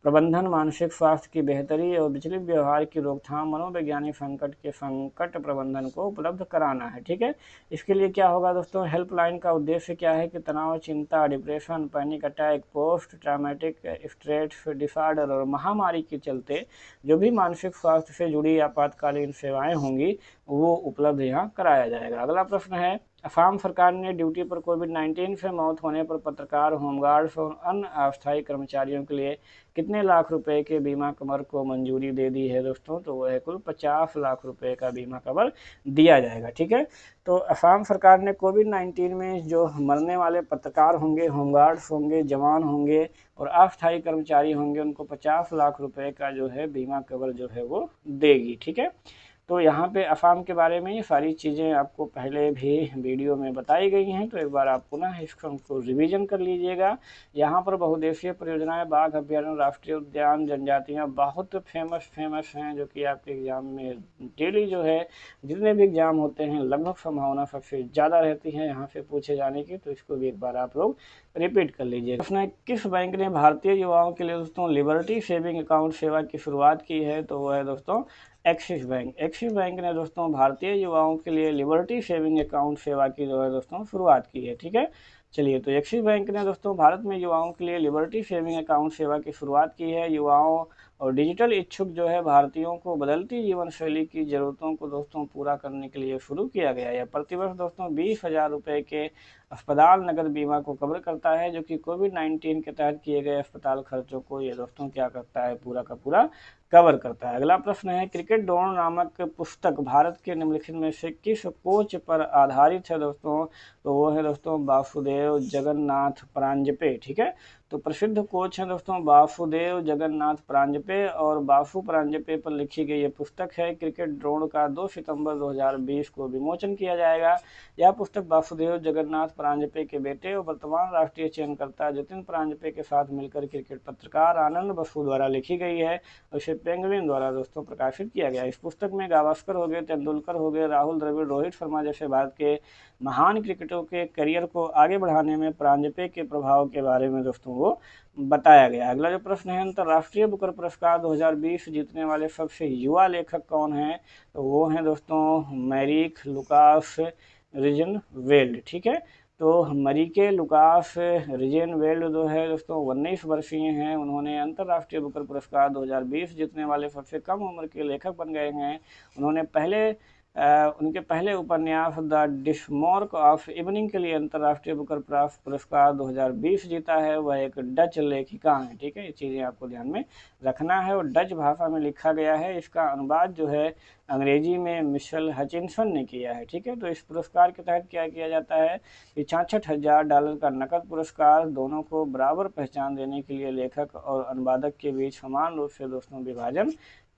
प्रबंधन, मानसिक स्वास्थ्य की बेहतरी और विचलित व्यवहार की रोकथाम, मनोवैज्ञानिक संकट प्रबंधन को उपलब्ध कराना है। ठीक है, इसके लिए क्या होगा दोस्तों? हेल्पलाइन का उद्देश्य क्या है कि तनाव, चिंता, depression, panic attack, post traumatic stress disorder और महामारी के चलते जो भी मानसिक स्वास्थ्य से जुड़ी आपातकालीन सेवाएं होंगी वो उपलब्ध यहाँ कराया जाएगा। अगला प्रश्न है, असम सरकार ने ड्यूटी पर कोविड-19 से मौत होने पर पत्रकार, होमगार्ड्स और अन्य अस्थायी कर्मचारियों के लिए कितने लाख रुपए के बीमा कवर को मंजूरी दे दी है दोस्तों? तो वह कुल 50 लाख रुपए का बीमा कवर दिया जाएगा। ठीक है, तो असम सरकार ने कोविड-19 में जो मरने वाले पत्रकार होंगे, होमगार्ड्स होंगे, जवान होंगे और अस्थायी कर्मचारी होंगे उनको 50 लाख रुपए का जो है बीमा कवर जो है वो देगी। ठीक है, तो यहाँ पे असम के बारे में ये सारी चीज़ें आपको पहले भी वीडियो में बताई गई हैं, तो एक बार आप पुनः इसको रिवीजन कर लीजिएगा। यहाँ पर बहुउद्देशीय परियोजनाएं, बाघ अभ्यारण्य, राष्ट्रीय उद्यान, जनजातियाँ बहुत फेमस हैं जो कि आपके एग्जाम में डेली जो है जितने भी एग्जाम होते हैं लगभग संभावना सबसे ज़्यादा रहती है यहाँ से पूछे जाने की, तो इसको भी एक बार आप लोग रिपीट कर लीजिए। प्रश्न है, किस बैंक ने भारतीय युवाओं के लिए दोस्तों लिबर्टी सेविंग अकाउंट सेवा की शुरुआत की है? तो वह है दोस्तों एक्सिस बैंक। एक्सिस बैंक ने दोस्तों भारतीय युवाओं के लिए लिबर्टी सेविंग अकाउंट सेवा की जो है दोस्तों शुरुआत की है। ठीक है, चलिए, तो एक्सिस बैंक ने दोस्तों भारत में युवाओं के लिए लिबर्टी सेविंग अकाउंट सेवा की शुरुआत की है। युवाओं और डिजिटल इच्छुक जो है भारतीयों को बदलती जीवन शैली की ज़रूरतों को दोस्तों पूरा करने के लिए शुरू किया गया है। प्रतिवर्ष दोस्तों 20,000 रुपये के अस्पताल नकद बीमा को कवर करता है, जो कि कोविड-19 के तहत किए गए अस्पताल खर्चों को ये दोस्तों क्या करता है? पूरा का पूरा कवर करता है। अगला प्रश्न है, क्रिकेट ड्रोन नामक पुस्तक भारत के निम्नलिखित में से किस कोच पर आधारित है दोस्तों? तो वो है दोस्तों वासुदेव जगन्नाथ परांजपे। ठीक है, तो प्रसिद्ध कोच हैं दोस्तों वासुदेव जगन्नाथ परांजपे, और वासु परांजपे पर लिखी गई ये पुस्तक है। क्रिकेट ड्रोन का 2 सितंबर 2020 को विमोचन किया जाएगा। यह पुस्तक वासुदेव जगन्नाथ परांजपे के बेटे और वर्तमान राष्ट्रीय चयनकर्ता जतिन परांजपे के साथ मिलकर क्रिकेट पत्रकार आनंद बसु द्वारा लिखी गई है और इसे पेंगुइन द्वारा दोस्तों प्रकाशित किया गया। इस पुस्तक में गावस्कर हो गए, तेंदुलकर हो गए, राहुल द्रविड़, रोहित शर्मा जैसे भारत के महान क्रिकेटरों के करियर को आगे बढ़ाने में परांजपे के प्रभाव के बारे में दोस्तों वो बताया गया। अगला जो प्रश्न है, अंतर्राष्ट्रीय बुकर पुरस्कार 2020 जीतने वाले सबसे युवा लेखक कौन हैं? तो वो हैं दोस्तों मैरिक लुकास रिजनवेल्ड। ठीक है, तो मरीके लुकास रिजेनवेल्ड जो है दोस्तों 19 वर्षीय हैं। उन्होंने अंतर्राष्ट्रीय बुकर पुरस्कार 2020 जीतने वाले सबसे कम उम्र के लेखक बन गए हैं। उन्होंने उनके पहले उपन्यास द डिसमॉर्क ऑफ इवनिंग के लिए अंतर्राष्ट्रीय बुकर पुरस्कार 2020 जीता है। वह एक डच लेखिका हैं। ठीक है, ये चीज़ें आपको ध्यान में रखना है। और डच भाषा में लिखा गया है। इसका अनुवाद जो है अंग्रेजी में मिशेल हचिनसन ने किया है। ठीक है, तो इस पुरस्कार के तहत क्या किया जाता है कि $66,000 का नकद पुरस्कार दोनों को बराबर पहचान देने के लिए लेखक और अनुवादक के बीच समान रूप से दोस्तों विभाजन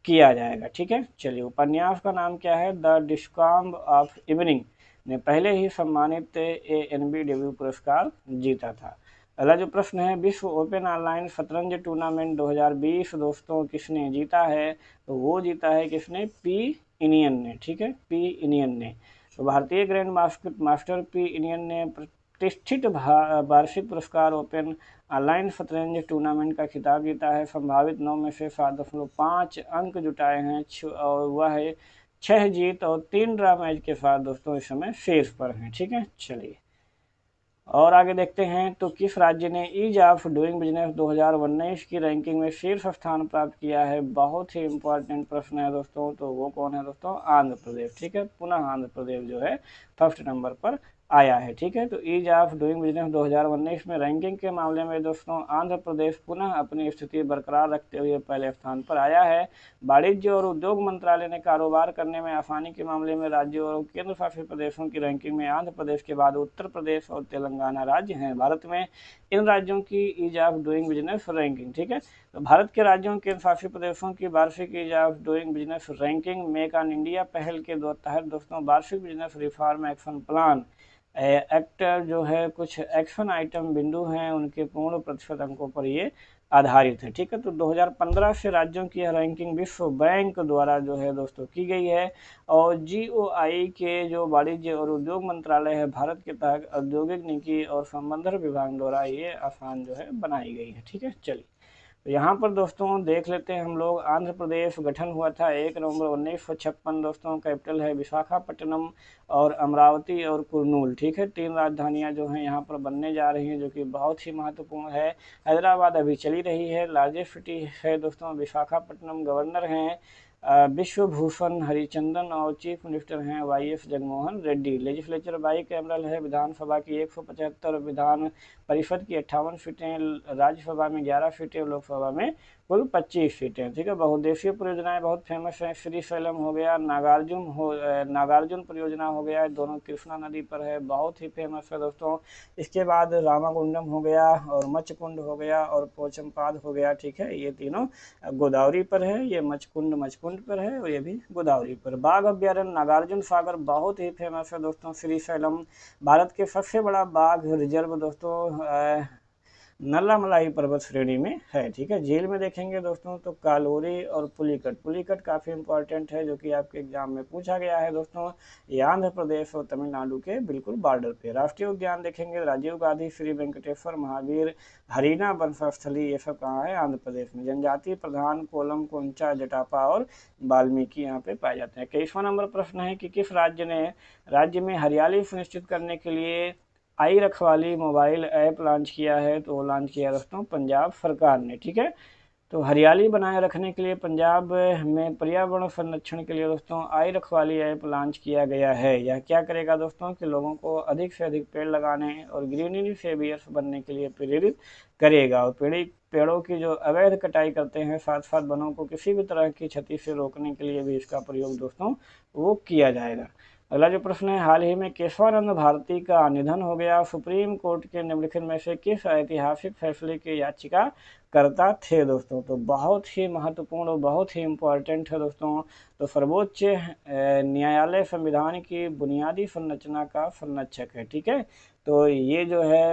किया जाएगा। ठीक है, चलिए, उपन्यास का नाम क्या है? द डिस्कॉम्ब ऑफ इवनिंग ने पहले ही सम्मानित ANBW पुरस्कार जीता था। अगला जो प्रश्न है, विश्व ओपन ऑनलाइन शतरंज टूर्नामेंट 2020 दोस्तों किसने जीता है? तो वो जीता है किसने? पी इनियन ने। ठीक है, पी इनियन ने। तो भारतीय ग्रैंड मास्टर पी इनियन ने प्रतिष्ठित वार्षिक पुरस्कार ओपन ऑनलाइन शतरंज टूर्नामेंट का खिताब जीता है। संभावित 9 में से 7.5 अंक जुटाए हैं और वह है 6 जीत और 3 ड्रा मैच के साथ दोस्तों इस समय शीर्ष पर हैं। ठीक है, चलिए और आगे देखते हैं। तो किस राज्य ने ईज ऑफ डूइंग बिजनेस 2019 की रैंकिंग में शीर्ष स्थान प्राप्त किया है? बहुत ही इंपॉर्टेंट प्रश्न है दोस्तों। तो वो कौन है दोस्तों? आंध्र प्रदेश। ठीक है, पुनः आंध्र प्रदेश जो है फर्स्ट नंबर पर आया है। ठीक है, तो ईज ऑफ डूइंग बिजनेस 2019 में रैंकिंग के मामले में दोस्तों आंध्र प्रदेश पुनः अपनी स्थिति बरकरार रखते हुए पहले स्थान पर आया है। वाणिज्य और उद्योग मंत्रालय ने कारोबार करने में आसानी के मामले में राज्यों और केंद्र शासित प्रदेशों की रैंकिंग में आंध्र प्रदेश के बाद उत्तर प्रदेश और तेलंगाना राज्य हैं भारत में। इन राज्यों की ease of doing business ranking, ठीक है, तो भारत के राज्यों केंद्र शासित प्रदेशों की वार्षिक ease of doing business ranking make in India पहल के तहत दोस्तों वार्षिक business reform action plan act जो है कुछ एक्शन आइटम बिंदु हैं उनके पूर्ण प्रतिशत अंकों पर ये आधारित है। ठीक है, तो 2015 से राज्यों की रैंकिंग विश्व बैंक द्वारा जो है दोस्तों की गई है और GOI के जो वाणिज्य और उद्योग मंत्रालय है भारत के तहत औद्योगिक नीति और संबंधित विभाग द्वारा ये आसान जो है बनाई गई है। ठीक है, चलिए तो यहाँ पर दोस्तों देख लेते हैं हम लोग। आंध्र प्रदेश गठन हुआ था 1 नवंबर 1956 दोस्तों। कैपिटल है विशाखापट्टनम और अमरावती और कुर्नूल। ठीक है, 3 राजधानियाँ जो हैं यहाँ पर बनने जा रही हैं जो कि बहुत ही महत्वपूर्ण है। हैदराबाद अभी चली रही है। लार्जेस्ट सिटी है दोस्तों विशाखापट्टनम। गवर्नर हैं विश्वभूषण हरिचंदन और चीफ मिनिस्टर हैं YS Jaganmohan Reddy. Legislature bicameral है। विधानसभा की 175, विधान परिषद की 58 सीटें, राज्यसभा में 11 सीटें, लोकसभा में कुल 25 सीटें। ठीक है, बहुउद्देशीय परियोजनाएं बहुत फेमस हैं। श्रीशैलम हो गया, नागार्जुन परियोजना हो गया, दोनों कृष्णा नदी पर है, बहुत ही फेमस है दोस्तों। इसके बाद रामागुंडम हो गया और मचकुंड हो गया और पोचमपाद हो गया। ठीक है, ये तीनों गोदावरी पर है। ये मचकुंड पर है और ये भी गोदावरी पर। बाघ अभ्यारण्य नागार्जुन सागर बहुत ही फेमस है दोस्तों। श्रीशैलम भारत के सबसे बड़ा बाघ रिजर्व दोस्तों नल्लामलाई पर्वत श्रेणी में है। ठीक है, झील में देखेंगे दोस्तों तो कालोरी और पुलिकट काफ़ी इंपॉर्टेंट है जो कि आपके एग्जाम में पूछा गया है दोस्तों। ये आंध्र प्रदेश और तमिलनाडु के बिल्कुल बॉर्डर पे। राष्ट्रीय उद्यान देखेंगे राजीव गांधी, श्री वेंकटेश्वर महावीर, हरीना वनस्थली, ये सब कहाँ है? आंध्र प्रदेश में। जनजाति प्रधान कोलम, कोंचा, जटापा और वाल्मीकि यहाँ पे पाए जाते हैं। 21वां नंबर प्रश्न है कि किस राज्य में हरियाली सुनिश्चित करने के लिए आई रखवाली मोबाइल ऐप लॉन्च किया है? तो लॉन्च किया दोस्तों पंजाब सरकार ने। ठीक है, तो हरियाली बनाए रखने के लिए पंजाब में पर्यावरण संरक्षण के लिए दोस्तों आई रखवाली ऐप लॉन्च किया गया है। यह क्या करेगा दोस्तों कि लोगों को अधिक से अधिक पेड़ लगाने और ग्रीनरी सेवियर्स बनने के लिए प्रेरित करेगा और पेड़ों की जो अवैध कटाई करते हैं साथ साथ वनों को किसी भी तरह की क्षति से रोकने के लिए भी इसका प्रयोग दोस्तों वो किया जाएगा। अगला जो प्रश्न है, हाल ही में केशवानंद भारती का निधन हो गया। सुप्रीम कोर्ट के निम्नलिखित में से किस ऐतिहासिक फैसले के याचिका करता थे दोस्तों? तो बहुत ही महत्वपूर्ण और बहुत ही इम्पोर्टेंट है दोस्तों। तो सर्वोच्च न्यायालय संविधान की बुनियादी संरचना का संरक्षक है। ठीक है, तो ये जो है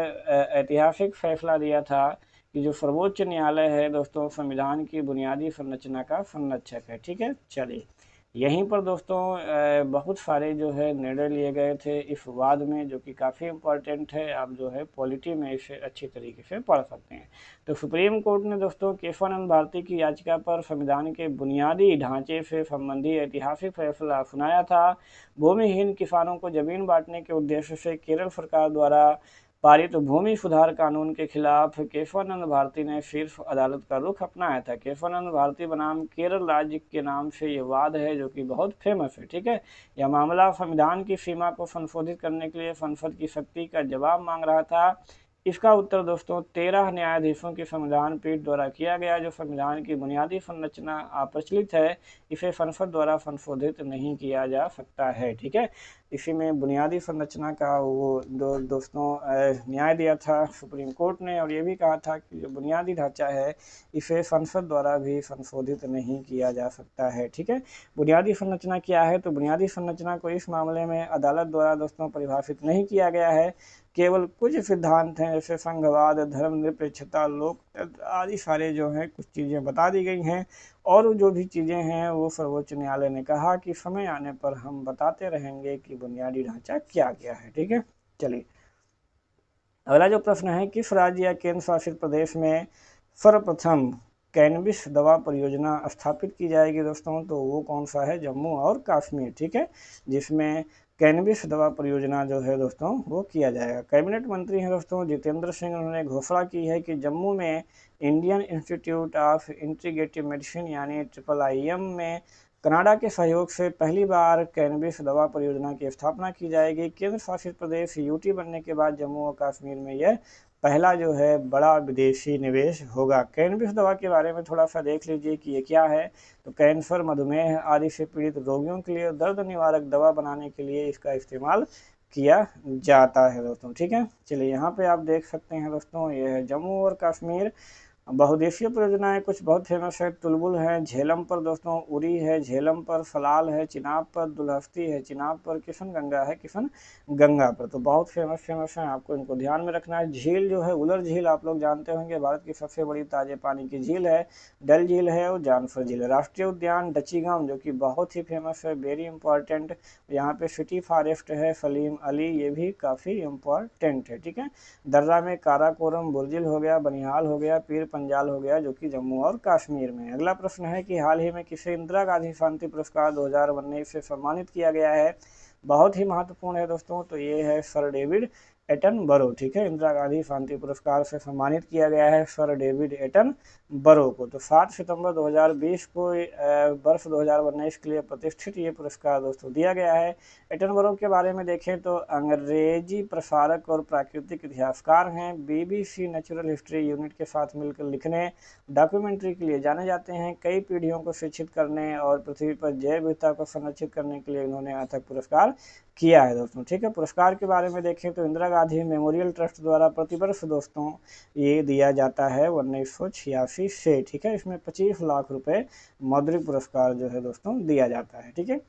ऐतिहासिक फैसला दिया था कि जो सर्वोच्च न्यायालय है दोस्तों संविधान की बुनियादी संरचना का संरक्षक है। ठीक है, चलिए यहीं पर दोस्तों बहुत सारे जो है निर्णय लिए गए थे इस वाद में, जो कि काफ़ी इम्पोर्टेंट है। आप जो है पॉलिटी में इसे अच्छी तरीके से पढ़ सकते हैं। तो सुप्रीम कोर्ट ने दोस्तों केशवानंद भारती की याचिका पर संविधान के बुनियादी ढांचे से संबंधी ऐतिहासिक फैसला सुनाया था। भूमिहीन किसानों को जमीन बांटने के उद्देश्य से केरल सरकार द्वारा पारित भूमि सुधार कानून के खिलाफ केशवानंद भारती ने शीर्ष अदालत का रुख अपनाया था। केशवानंद भारती बनाम केरल राज्य के नाम से ये वाद है, जो कि बहुत फेमस है। ठीक है, यह मामला संविधान की सीमा को संशोधित करने के लिए संसद की शक्ति का जवाब मांग रहा था। इसका उत्तर दोस्तों 13 न्यायाधीशों की संविधान पीठ द्वारा किया गया। जो संविधान की बुनियादी संरचना अप्रचलित है, इसे संसद द्वारा संशोधित नहीं किया जा सकता है। ठीक है, इसी में बुनियादी संरचना का वो दोस्तों न्याय दिया था सुप्रीम कोर्ट ने, और ये भी कहा था कि जो बुनियादी ढांचा है इसे संसद द्वारा भी संशोधित नहीं किया जा सकता है। ठीक है, बुनियादी संरचना क्या है? तो बुनियादी संरचना को इस मामले में अदालत द्वारा दोस्तों परिभाषित नहीं किया गया है। केवल कुछ सिद्धांत हैं, जैसे संघवाद, धर्मनिरपेक्षता, लोकतंत्र आदि सारे जो हैं कुछ चीज़ें बता दी गई हैं, और जो भी चीज़ें हैं वो सर्वोच्च न्यायालय ने कहा कि समय आने पर हम बताते रहेंगे कि बुनियादी ढांचा क्या क्या है। ठीक है, चलिए अगला जो प्रश्न है, किस राज्य या केंद्र शासित प्रदेश में सर्वप्रथम कैनबिस दवा परियोजना स्थापित की जाएगी दोस्तों? तो वो कौन सा है? जम्मू और कश्मीर। ठीक है, जिसमें कैनबिस दवा परियोजना जो है दोस्तों वो किया जाएगा। कैबिनेट मंत्री हैं दोस्तों जितेंद्र सिंह, उन्होंने घोषणा की है कि जम्मू में Indian institute of integrative medicine यानी IIIM में कनाडा के सहयोग से पहली बार कैनबिस दवा परियोजना की स्थापना की जाएगी। केंद्र शासित प्रदेश UT बनने के बाद जम्मू और कश्मीर में यह पहला जो है बड़ा विदेशी निवेश होगा। कैनबिस दवा के बारे में थोड़ा सा देख लीजिए कि ये क्या है। तो कैंसर, मधुमेह आदि से पीड़ित रोगियों के लिए दर्द निवारक दवा बनाने के लिए इसका इस्तेमाल किया जाता है दोस्तों। ठीक है, चलिए यहाँ पे आप देख सकते हैं दोस्तों, ये है जम्मू और कश्मीर। बहुउद्देशीय परियोजनाएं कुछ बहुत फेमस है। तुलबुल है झेलम पर दोस्तों, उरी है झेलम पर, सलाल है चिनाब पर, दुलहस्ती है चिनाब पर, किशन गंगा है किशन गंगा पर। तो बहुत फेमस है, आपको इनको ध्यान में रखना है। झील जो है उलर झील, आप लोग जानते होंगे, भारत की सबसे बड़ी ताजे पानी की झील है। डल झील है और जानफर झील है। राष्ट्रीय उद्यान डचीगाम, जो कि बहुत ही फेमस है, वेरी इंपॉर्टेंट। यहाँ पे सिटी फॉरेस्ट है सलीम अली, ये भी काफ़ी इम्पॉर्टेंट है। ठीक है, दर्रा में काराकोरम बुर्जिल हो गया, बनिहाल हो गया, पीर पंजाल हो गया, जो कि जम्मू और कश्मीर में। अगला प्रश्न है कि हाल ही में किसे इंदिरा गांधी शांति पुरस्कार 2019 से सम्मानित किया गया है? बहुत ही महत्वपूर्ण है दोस्तों, तो ये है सर डेविड एटनबरो। ठीक है, इंदिरा गांधी शांति पुरस्कार से सम्मानित किया गया है सर डेविड एटनबरो को। तो 7 सितंबर 2020 को वर्ष 2019 के लिए प्रतिष्ठित ये पुरस्कार दोस्तों दिया गया है। एटनबरो के बारे में देखें तो अंग्रेजी प्रसारक और प्राकृतिक इतिहासकार हैं। BBC नेचुरल हिस्ट्री यूनिट के साथ मिलकर लिखने, डॉक्यूमेंट्री के लिए जाने जाते हैं। कई पीढ़ियों को शिक्षित करने और पृथ्वी पर जैव विविधता को संरक्षित करने के लिए इन्होंने अथक पुरस्कार किया है दोस्तों। ठीक है, पुरस्कार के बारे में देखें तो इंदिरा गांधी मेमोरियल ट्रस्ट द्वारा प्रतिवर्ष दोस्तों ये दिया जाता है 1986 से। ठीक है, इसमें 25 लाख रुपए मौद्रिक पुरस्कार जो है दोस्तों दिया जाता है। ठीक है,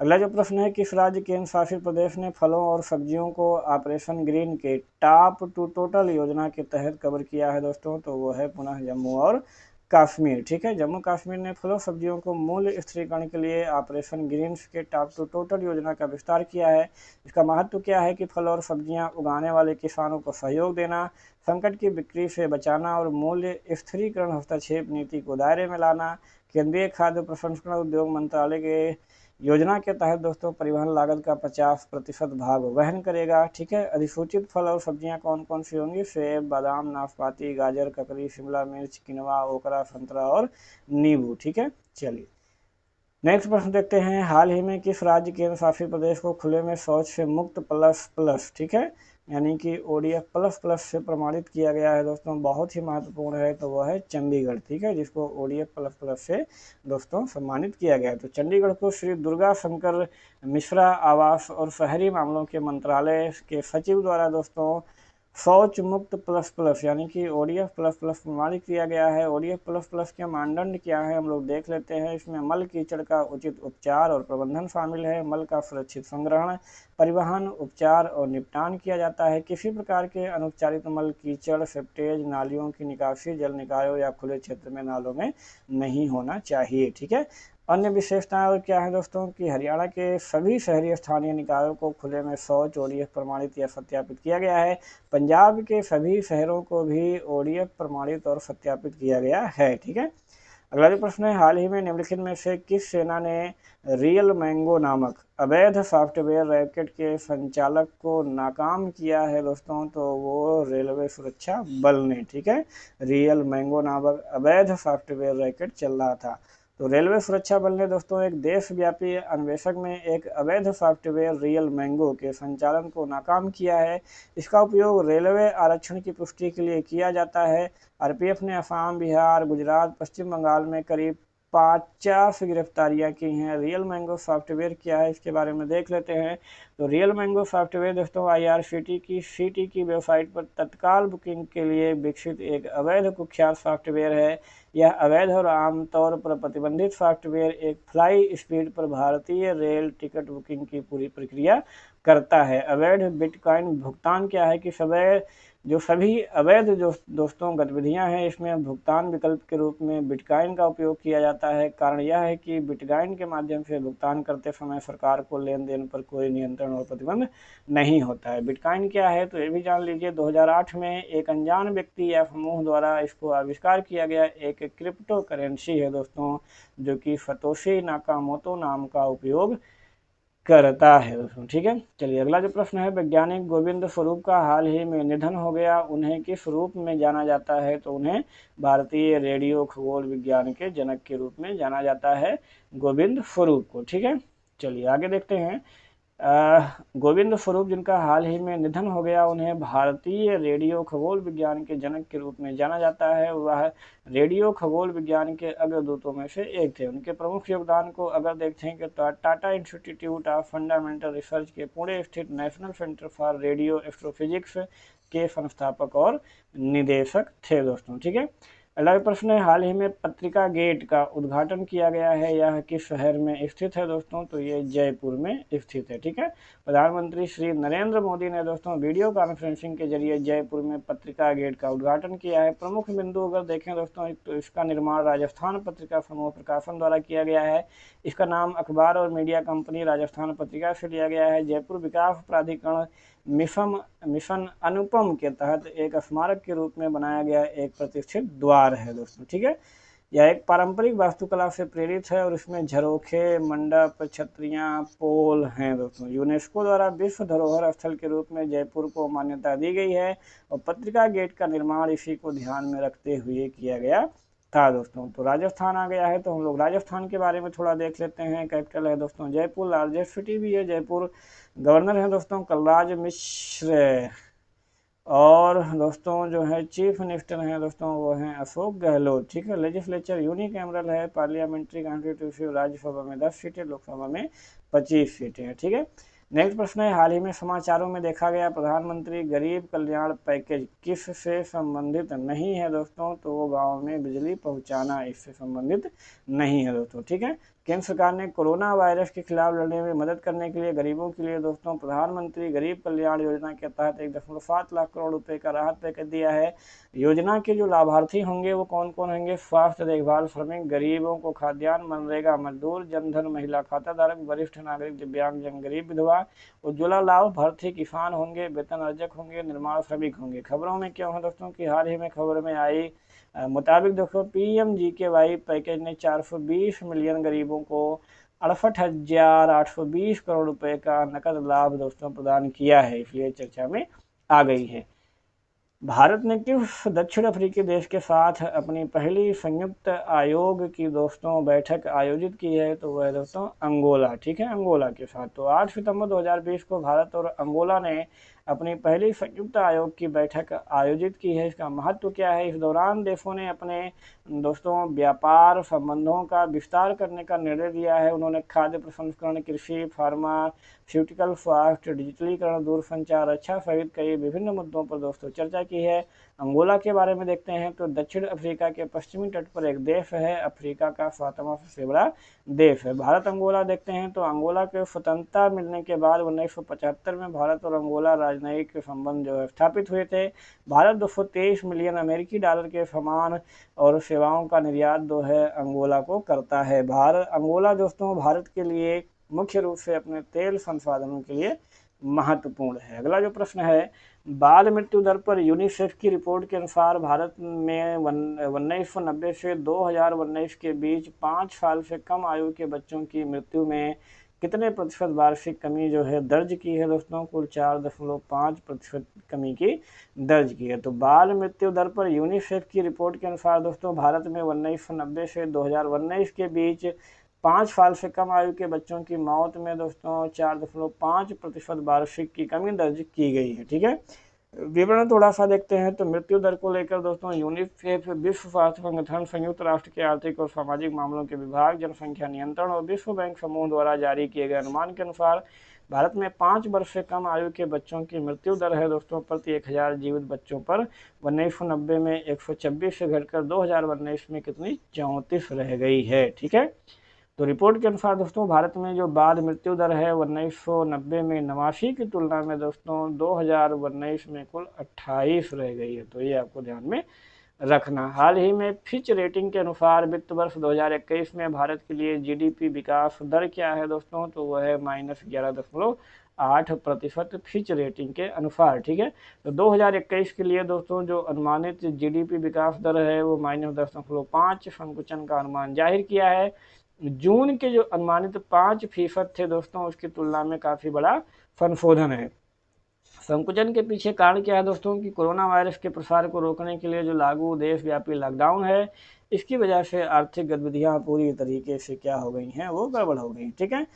अगला जो प्रश्न है, किस राज्य केंद्र शासित प्रदेश ने फलों और सब्जियों को ऑपरेशन ग्रीन के टॉप टू टोटल योजना के तहत कवर किया है दोस्तों? तो वो है पुनः जम्मू और कश्मीर। ठीक है, जम्मू कश्मीर ने फलों सब्जियों को मूल्य स्थिरीकरण के लिए ऑपरेशन ग्रीन्स के टॉप टू टोटल योजना का विस्तार किया है। इसका महत्व क्या है कि फल और सब्जियां उगाने वाले किसानों को सहयोग देना, संकट की बिक्री से बचाना और मूल्य स्थिरीकरण हस्तक्षेप नीति को दायरे में लाना। केंद्रीय खाद्य प्रसंस्करण उद्योग मंत्रालय के योजना के तहत दोस्तों परिवहन लागत का 50% भाग वहन करेगा। ठीक है, अधिसूचित फल और सब्जियां कौन कौन सी होंगी? सेब, बादाम, नाशपाती, गाजर, ककड़ी, शिमला मिर्च, किनवा, ओकरा, संतरा और नींबू। ठीक है, चलिए नेक्स्ट प्रश्न देखते हैं। हाल ही में किस राज्य केंद्र शासित प्रदेश को खुले में शौच से मुक्त प्लस ठीक है यानी कि ODF++ से प्रमाणित किया गया है दोस्तों? बहुत ही महत्वपूर्ण है, तो वह है चंडीगढ़। ठीक है, जिसको ODF++ से दोस्तों सम्मानित किया गया है। तो चंडीगढ़ को श्री दुर्गा शंकर मिश्रा आवास और शहरी मामलों के मंत्रालय के सचिव द्वारा दोस्तों शौच मुक्त प्लस यानी कि ODF++ प्रमाणित किया गया है। ODF++ के मानदंड क्या है हम लोग देख लेते हैं। इसमें मल कीचड़ का उचित उपचार और प्रबंधन शामिल है। मल का सुरक्षित संग्रहण, परिवहन, उपचार और निपटान किया जाता है। किसी प्रकार के अनुपचारित मल, कीचड़, सेप्टेज, नालियों की निकासी जल निकायों या खुले क्षेत्र में नालों में नहीं होना चाहिए। ठीक है, अन्य विशेषताएं और क्या है दोस्तों कि हरियाणा के सभी शहरी स्थानीय निकायों को खुले में शौच ओडीएफ प्रमाणित या सत्यापित किया गया है। पंजाब के सभी शहरों को भी ओडीएफ प्रमाणित और सत्यापित किया गया है। ठीक है, अगला जो प्रश्न है, हाल ही में निम्नलिखित में से किस सेना ने रियल मैंगो नामक अवैध सॉफ्टवेयर रैकेट के संचालक को नाकाम किया है दोस्तों? तो वो रेलवे सुरक्षा बल ने। ठीक है, रियल मैंगो नामक अवैध सॉफ्टवेयर रैकेट चल रहा था, तो रेलवे सुरक्षा बल ने दोस्तों एक देशव्यापी अन्वेषण में एक अवैध सॉफ्टवेयर रियल मैंगो के संचालन को नाकाम किया है। इसका उपयोग रेलवे आरक्षण की पुष्टि के लिए किया जाता है। आरपीएफ ने असम, बिहार, गुजरात, पश्चिम बंगाल में करीब 50 गिरफ्तारियां की हैं। रियल मैंगो सॉफ्टवेयर क्या है, इसके बारे में देख लेते हैं। तो रियल मैंगो सॉफ्टवेयर दोस्तों IRCTC की वेबसाइट पर तत्काल बुकिंग के लिए विकसित एक अवैध कुख्यात सॉफ्टवेयर है। यह अवैध और आमतौर पर प्रतिबंधित सॉफ्टवेयर एक फ्लाई स्पीड पर भारतीय रेल टिकट बुकिंग की पूरी प्रक्रिया करता है। अवैध बिटकॉइन भुगतान क्या है कि सभी अवैध जो दोस्तों गतिविधियां हैं, इसमें भुगतान विकल्प के रूप में बिटकॉइन का उपयोग किया जाता है। कारण यह है कि बिटकॉइन के माध्यम से भुगतान करते समय सरकार को लेन देन पर कोई नियंत्रण और प्रतिबंध नहीं होता है। बिटकॉइन क्या है तो ये भी जान लीजिए। 2008 में एक अनजान व्यक्ति या समूह द्वारा इसको आविष्कार किया गया एक क्रिप्टो करेंसी है दोस्तों, जो कि सतोशी नाकामोतो नाम का उपयोग करता है दोस्तों। ठीक है, चलिए अगला जो प्रश्न है, वैज्ञानिक गोविंद स्वरूप का हाल ही में निधन हो गया, उन्हें किस रूप में जाना जाता है? तो उन्हें भारतीय रेडियो खगोल विज्ञान के जनक के रूप में जाना जाता है, गोविंद स्वरूप को। ठीक है, चलिए आगे देखते हैं। गोविंद स्वरूप जिनका हाल ही में निधन हो गया, उन्हें भारतीय रेडियो खगोल विज्ञान के जनक के रूप में जाना जाता है। वह रेडियो खगोल विज्ञान के अग्रदूतों में से एक थे। उनके प्रमुख योगदान को अगर देखते हैं कि Tata institute of fundamental research के पुणे स्थित national centre for radio astrophysics के संस्थापक और निदेशक थे दोस्तों। ठीक है, अगला प्रश्न है, हाल ही में पत्रिका गेट का उद्घाटन किया गया है, यह किस शहर में स्थित है दोस्तों? तो ये जयपुर में स्थित है। ठीक है, प्रधानमंत्री श्री नरेंद्र मोदी ने दोस्तों वीडियो कॉन्फ्रेंसिंग के जरिए जयपुर में पत्रिका गेट का उद्घाटन किया है। प्रमुख बिंदु अगर देखें दोस्तों, तो इसका निर्माण राजस्थान पत्रिका समूह प्रकाशन द्वारा किया गया है। इसका नाम अखबार और मीडिया कंपनी राजस्थान पत्रिका से लिया गया है। जयपुर विकास प्राधिकरण मिशन अनुपम के तहत एक स्मारक के रूप में बनाया गया एक प्रतिष्ठित द्वार है दोस्तों। ठीक है, यह एक पारंपरिक वास्तुकला से प्रेरित है और इसमें झरोखे, मंडप, छतरियां, पोल हैं दोस्तों। यूनेस्को द्वारा विश्व धरोहर स्थल के रूप में जयपुर को मान्यता दी गई है और पत्रिका गेट का निर्माण इसी को ध्यान में रखते हुए किया गया था दोस्तों। तो राजस्थान आ गया है, तो हम लोग राजस्थान के बारे में थोड़ा देख लेते हैं। कैपिटल है दोस्तों जयपुर, लार्जेस्ट सिटी भी है जयपुर। गवर्नर है दोस्तों कलराज मिश्र, और दोस्तों जो है चीफ मिनिस्टर हैं दोस्तों वो हैं अशोक गहलोत। ठीक है, लेजिस्लेचर यूनिकैमरल है, पार्लियामेंट्री कॉन्स्टिट्यूटिव, राज्यसभा में 10 सीटें, लोकसभा में 25 सीटें हैं। ठीक है, नेक्स्ट प्रश्न है, हाल ही में समाचारों में देखा गया प्रधानमंत्री गरीब कल्याण पैकेज किस से संबंधित नहीं है दोस्तों? तो वो गाँव में बिजली पहुँचाना इससे संबंधित नहीं है दोस्तों। ठीक है, केंद्र सरकार ने कोरोना वायरस के खिलाफ लड़ने में मदद करने के लिए गरीबों के लिए दोस्तों प्रधानमंत्री गरीब कल्याण योजना के तहत 1.7 लाख करोड़ रुपए का राहत पैकेज दिया है। योजना के जो लाभार्थी होंगे वो कौन कौन होंगे? स्वास्थ्य देखभाल, श्रमिक, गरीबों को खाद्यान्न, मनरेगा मजदूर, जनधन महिला खाताधारक, वरिष्ठ नागरिक, दिव्यांगजन, गरीब विधवा, उज्ज्वला लाभार्थी, किसान होंगे, वेतन अर्जक होंगे, निर्माण श्रमिक होंगे। खबरों में क्यों है दोस्तों कि हाल ही में खबर में आई मुताबिक दोस्तों PMGKY पैकेज ने 420 मिलियन गरीबों को 68,820 करोड़ रुपए का नकद लाभ दोस्तों प्रदान किया है, इसलिए चर्चा में आ गई है। भारत ने किस दक्षिण अफ्रीकी देश के साथ अपनी पहली संयुक्त आयोग की दोस्तों बैठक आयोजित की है? तो वह दोस्तों अंगोला। ठीक है, अंगोला के साथ। तो 8 सितंबर 2020 को भारत और अंगोला ने अपनी पहली संयुक्त आयोग की बैठक आयोजित की है। इसका महत्व क्या है? इस दौरान देशों ने अपने दोस्तों व्यापार संबंधों का विस्तार करने का निर्णय लिया है। उन्होंने खाद्य प्रसंस्करण, कृषि, फार्मा, फार्मास्यूटिकल, स्वास्थ्य, डिजिटलीकरण, दूरसंचार, रक्षा सहित कई विभिन्न मुद्दों पर दोस्तों चर्चा की है। अंगोला के बारे में देखते हैं तो दक्षिण अफ्रीका के पश्चिमी तट पर एक देश है, अफ्रीका का 7वां सबसे बड़ा देश है। भारत अंगोला देखते हैं तो अंगोला के स्वतंत्रता मिलने के बाद 1975 में भारत और अंगोला राजनयिक संबंध जो है स्थापित हुए थे। भारत 223 मिलियन अमेरिकी डॉलर के सामान और सेवाओं का निर्यात जो है अंगोला को करता है। अंगोला दोस्तों भारत के लिए मुख्य रूप से अपने तेल संसाधनों के लिए महत्वपूर्ण है। अगला जो प्रश्न है, बाल मृत्यु दर पर यूनिसेफ की रिपोर्ट के अनुसार भारत में 1990 से 2019 के बीच 5 साल से कम आयु के बच्चों की मृत्यु में कितने प्रतिशत वार्षिक कमी जो है दर्ज की है दोस्तों? कुल 4.5% कमी की दर्ज की है। तो बाल मृत्यु दर पर यूनिसेफ की रिपोर्ट के अनुसार दोस्तों भारत में 1990 से 2019 के बीच 5 साल से कम आयु के बच्चों की मौत में दोस्तों 4.5% वार्षिक की कमी दर्ज की गई है। ठीक है, विवरण थोड़ा सा देखते हैं। तो मृत्यु दर को लेकर दोस्तों यूनिसेफ, विश्व स्वास्थ्य संगठन, संयुक्त राष्ट्र के आर्थिक और सामाजिक मामलों के विभाग, जनसंख्या नियंत्रण और विश्व बैंक समूह द्वारा जारी किए गए अनुमान के अनुसार भारत में 5 वर्ष से कम आयु के बच्चों की मृत्यु दर है दोस्तों प्रति 1000 जीवित बच्चों पर 1990 में 126 से घटकर 2019 में कितनी 34 रह गई है। ठीक है, तो रिपोर्ट के अनुसार दोस्तों भारत में जो बाल मृत्यु दर है 1990 में 89 की तुलना में दोस्तों 2019 में कुल 28 रह गई है। तो ये आपको ध्यान में रखना। हाल ही में फिच रेटिंग के अनुसार वित्त वर्ष 2021 में भारत के लिए जीडीपी विकास दर क्या है दोस्तों? तो वह है -11.8% फिच रेटिंग के अनुसार। ठीक है, तो 2021 के लिए दोस्तों जो अनुमानित जीडीपी विकास दर है वो -10.5 संकुचन का अनुमान जाहिर किया है। जून के जो अनुमानित 5% थे दोस्तों उसकी तुलना में काफ़ी बड़ा संशोधन है। संकुचन के पीछे कारण क्या है दोस्तों कि कोरोना वायरस के प्रसार को रोकने के लिए जो लागू देशव्यापी लॉकडाउन है इसकी वजह से आर्थिक गतिविधियां पूरी तरीके से क्या हो गई हैं, वो गड़बड़ हो गई। ठीक है,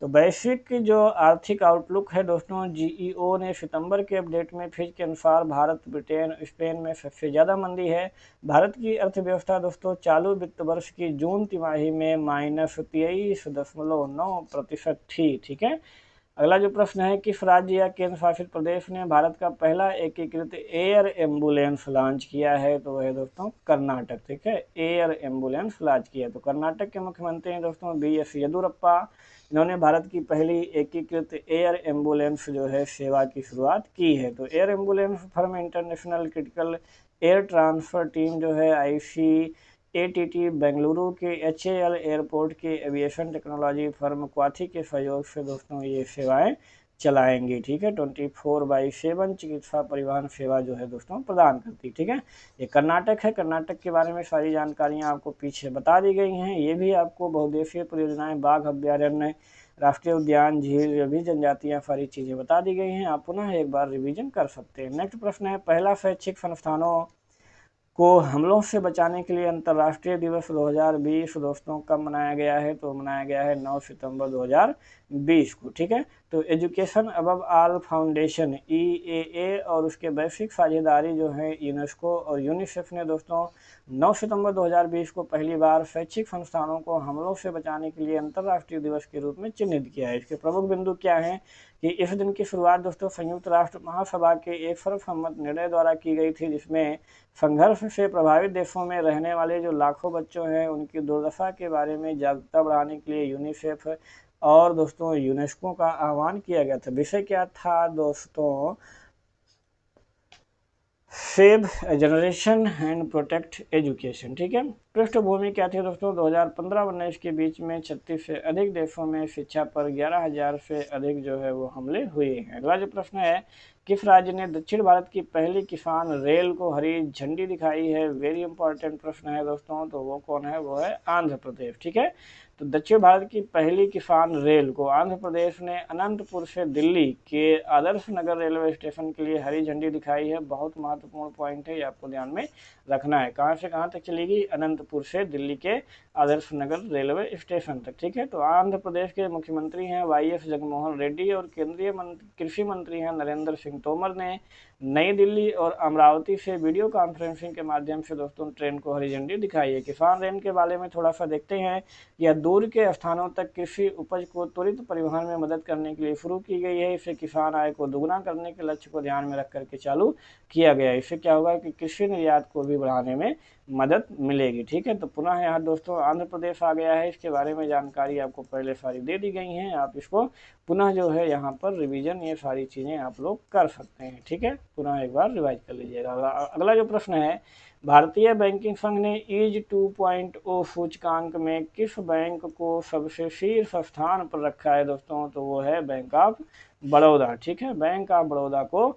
तो वैश्विक जो आर्थिक आउटलुक है दोस्तों जीईओ ने सितंबर के अपडेट में फिच के अनुसार भारत, ब्रिटेन, स्पेन में सबसे ज़्यादा मंदी है। भारत की अर्थव्यवस्था दोस्तों चालू वित्त वर्ष की जून तिमाही में -23.9% थी। ठीक है, अगला जो प्रश्न है, किस राज्य या केंद्र शासित प्रदेश ने भारत का पहला एकीकृत एयर एम्बुलेंस लॉन्च किया है? तो वह है दोस्तों कर्नाटक। ठीक है, एयर एम्बुलेंस लॉन्च किया। तो कर्नाटक के मुख्यमंत्री हैं दोस्तों BS येदियुरप्पा। इन्होंने भारत की पहली एकीकृत एयर एम्बुलेंस जो है सेवा की शुरुआत की है। तो air ambulance firm international critical air transfer team जो है ICATT बेंगलुरु के HAL एयरपोर्ट के एविएशन टेक्नोलॉजी फर्म क्वाथी के सहयोग से दोस्तों ये सेवाएं चलाएंगी। ठीक है, 24/7 चिकित्सा परिवहन सेवा जो है दोस्तों प्रदान करती। ठीक है, ये कर्नाटक है। कर्नाटक के बारे में सारी जानकारियां आपको पीछे बता दी गई हैं। ये भी आपको बहुउद्देशीय परियोजनाएं, बाघ अभ्यारण्य, राष्ट्रीय उद्यान, झील, भी जनजातियां, सारी चीज़ें बता दी गई हैं। आप पुनः एक बार रिवीजन कर सकते हैं। नेक्स्ट प्रश्न है, पहला शैक्षिक संस्थानों को हमलों से बचाने के लिए अंतर्राष्ट्रीय दिवस 2020 दोस्तों कब मनाया गया है? तो मनाया गया है 9 सितंबर 2020 को। ठीक है, तो education above all foundation EAA और उसके वैश्विक साझेदारी जो है यूनेस्को और यूनिसेफ ने दोस्तों 9 सितंबर 2020 को पहली बार शैक्षिक संस्थानों को हमलों से बचाने के लिए अंतर्राष्ट्रीय दिवस के रूप में चिन्हित किया है। इसके प्रमुख बिंदु क्या हैं कि इस दिन की शुरुआत दोस्तों संयुक्त राष्ट्र महासभा के एक सर्वसम्मत निर्णय द्वारा की गई थी, जिसमें संघर्ष से प्रभावित देशों में रहने वाले जो लाखों बच्चों हैं उनकी दुर्दशा के बारे में जागरूकता बढ़ाने के लिए यूनिसेफ और दोस्तों यूनेस्को का आह्वान किया गया था। विषय क्या था दोस्तों? Save generation and protect education. ठीक है, पृष्ठभूमि क्या थी दोस्तों? 2015-19 के बीच में 36 से अधिक देशों में शिक्षा पर 11,000 से अधिक जो है वो हमले हुए हैं। अगला जो प्रश्न है, किस राज्य ने दक्षिण भारत की पहली किसान रेल को हरी झंडी दिखाई है? वेरी इंपॉर्टेंट प्रश्न है दोस्तों। तो वो कौन है? वो है आंध्र प्रदेश। ठीक है, तो दक्षिण भारत की पहली किसान रेल को आंध्र प्रदेश ने अनंतपुर से दिल्ली के आदर्श नगर रेलवे स्टेशन के लिए हरी झंडी दिखाई है। बहुत महत्वपूर्ण पॉइंट है, ये आपको ध्यान में रखना है। कहाँ से कहाँ तक चलेगी? अनंतपुर अनंतपुर से दिल्ली के आदर्श नगर रेलवे स्टेशन तक। ठीक है, तो आंध्र प्रदेश के मुख्यमंत्री हैं YS जगनमोहन रेड्डी और केंद्रीय कृषि मंत्री हैं नरेंद्र सिंह तोमर ने नई दिल्ली और अमरावती से वीडियो कॉन्फ्रेंसिंग के माध्यम से दोस्तों ट्रेन को हरी झंडी दिखाई है। किसान रेल के बारे में थोड़ा सा देखते हैं। यह दूर के स्थानों तक कृषि उपज को त्वरित परिवहन में मदद करने के लिए शुरू की गई है। इससे किसान आय को दोगुना करने के लक्ष्य को ध्यान में रख करके चालू किया गया है। इससे क्या होगा कि कृषि निर्यात को भी बढ़ाने में मदद मिलेगी। ठीक है, तो पुनः यहाँ दोस्तों आंध्र प्रदेश आ गया है, इसके बारे में जानकारी आपको पहले सारी दे दी गई हैं। आप इसको पुनः जो है यहाँ पर रिवीजन ये सारी चीज़ें आप लोग कर सकते हैं। ठीक है, पुनः एक बार रिवाइज कर लीजिएगा। अगला जो प्रश्न है, भारतीय बैंकिंग संघ ने ईज 2.0 सूचकांक में किस बैंक को सबसे शीर्ष स्थान पर रखा है दोस्तों? तो वो है बैंक ऑफ बड़ौदा। ठीक है, बैंक ऑफ बड़ौदा को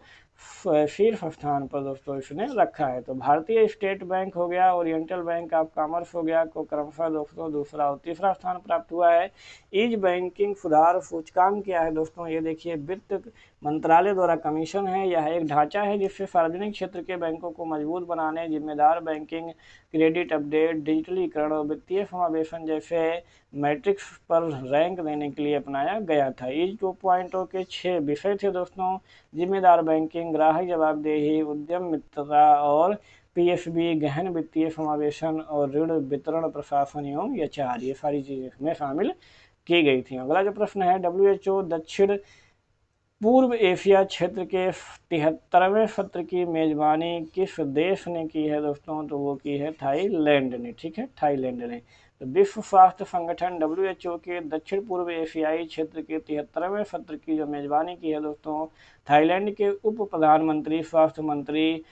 शीर्ष स्थान पर दोस्तों इसने रखा है। तो भारतीय स्टेट बैंक हो गया, ओरिएंटल बैंक ऑफ कॉमर्स हो गया को क्रमशः दोस्तों दूसरा और तीसरा स्थान प्राप्त हुआ है। ईज बैंकिंग सुधार सूचकांक क्या है दोस्तों? ये देखिए, वित्त मंत्रालय द्वारा कमीशन है। यह एक ढांचा है जिससे सार्वजनिक क्षेत्र के बैंकों को मजबूत बनाने, जिम्मेदार बैंकिंग, क्रेडिट अपडेट, डिजिटलीकरण और वित्तीय समावेशन जैसे मैट्रिक्स पर रैंक देने के लिए अपनाया गया था। ईज 2.0 के 6 विषय थे दोस्तों: जिम्मेदार बैंकिंग, ग्राहक जवाबदेही, उद्यम मित्रता और PSB, गहन वित्तीय समावेशन और ऋण वितरण प्रशासन एवं HR, ये सारी चीजें इसमें शामिल की गई थी। अगला जो प्रश्न है, WHO दक्षिण पूर्व एशिया क्षेत्र के 73वें सत्र की मेजबानी किस देश ने की है दोस्तों? तो वो की है थाईलैंड ने। ठीक है, थाईलैंड ने। तो विश्व स्वास्थ्य संगठन WHO के दक्षिण पूर्व एशियाई क्षेत्र के 73वें सत्र की जो मेजबानी की है दोस्तों, थाईलैंड के उप प्रधानमंत्री स्वास्थ्य मंत्री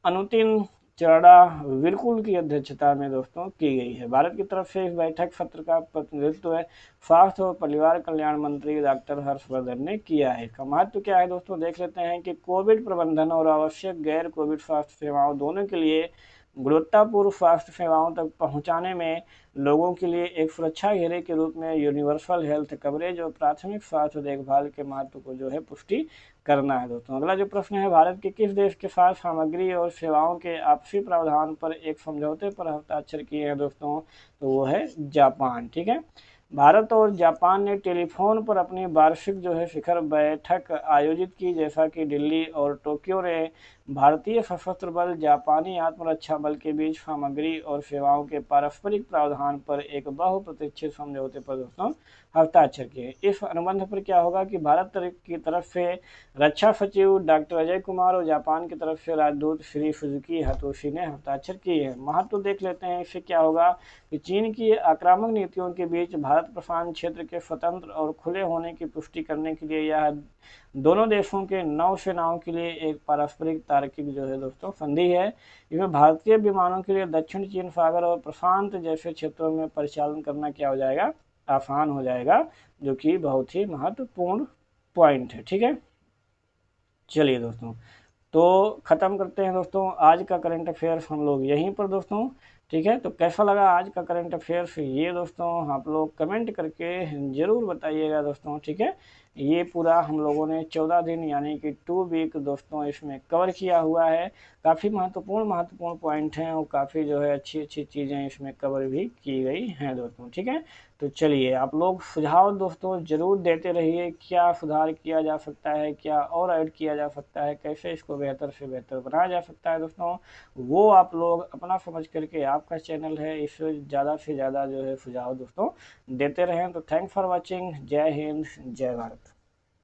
अनुतिन चरड़ा विरकुल की अध्यक्षता में दोस्तों की गई है। भारत की तरफ से इस बैठक सत्र का प्रतिनिधित्व स्वास्थ्य और परिवार कल्याण मंत्री डॉक्टर हर्षवर्धन ने किया है। इसका महत्व क्या है दोस्तों? देख लेते हैं कि कोविड प्रबंधन और आवश्यक गैर कोविड स्वास्थ्य सेवाओं दोनों के लिए गुणवत्तापूर्ण स्वास्थ्य सेवाओं तक पहुंचाने में लोगों के लिए एक सुरक्षा घेरे के रूप में यूनिवर्सल हेल्थ कवरेज और प्राथमिक स्वास्थ्य देखभाल के महत्व को जो है पुष्टि करना है दोस्तों। अगला जो प्रश्न है, भारत के किस देश के साथ सामग्री और सेवाओं के आपसी प्रावधान पर एक समझौते पर हस्ताक्षर किए हैं दोस्तों? तो वो है जापान। ठीक है, भारत और जापान ने टेलीफोन पर अपनी वार्षिक जो है शिखर बैठक आयोजित की, जैसा कि दिल्ली और टोक्यो ने भारतीय सशस्त्र बल जापानी आत्मरक्षा बल के बीच सामग्री और सेवाओं के पारस्परिक प्रावधान पर एक बहुप्रतीक्षित समझौते पर दोस्तों हस्ताक्षर किए। इस अनुबंध पर क्या होगा कि भारत की तरफ से रक्षा सचिव डॉक्टर अजय कुमार और जापान की तरफ से राजदूत श्री सुजुकी हतोशी ने हस्ताक्षर किए हैं। महत्व देख लेते हैं, इससे क्या होगा कि चीन की आक्रामक नीतियों के बीच भारत प्रशांत क्षेत्र के स्वतंत्र और खुले होने की पुष्टि करने के लिए यह दोनों देशों के नौसेनाओं के लिए एक पारस्परिक तार्किक जो है दोस्तों संधि है। इसमें भारतीय विमानों के लिए दक्षिण चीन सागर और प्रशांत जैसे क्षेत्रों में परिचालन करना क्या हो जाएगा? आसान हो जाएगा, जो कि बहुत ही महत्वपूर्ण पॉइंट है। ठीक है, चलिए दोस्तों, तो खत्म करते हैं दोस्तों आज का करंट अफेयर्स हम लोग यहीं पर दोस्तों। ठीक है, तो कैसा लगा आज का करंट अफेयर्स ये दोस्तों आप लोग कमेंट करके ज़रूर बताइएगा दोस्तों। ठीक है, ये पूरा हम लोगों ने 14 दिन यानी कि 2 वीक दोस्तों इसमें कवर किया हुआ है। काफ़ी महत्वपूर्ण पॉइंट हैं और काफ़ी जो है अच्छी चीज़ें इसमें कवर भी की गई हैं दोस्तों। ठीक है, तो चलिए आप लोग सुझाव दोस्तों ज़रूर देते रहिए, क्या सुधार किया जा सकता है, क्या और ऐड किया जा सकता है, कैसे इसको बेहतर से बेहतर बनाया जा सकता है दोस्तों, वो आप लोग अपना समझ करके, आपका चैनल है, इससे ज़्यादा से ज़्यादा जो है सुझाव दोस्तों देते रहें। तो थैंक्स फॉर वॉचिंग। जय हिंद, जय भारत।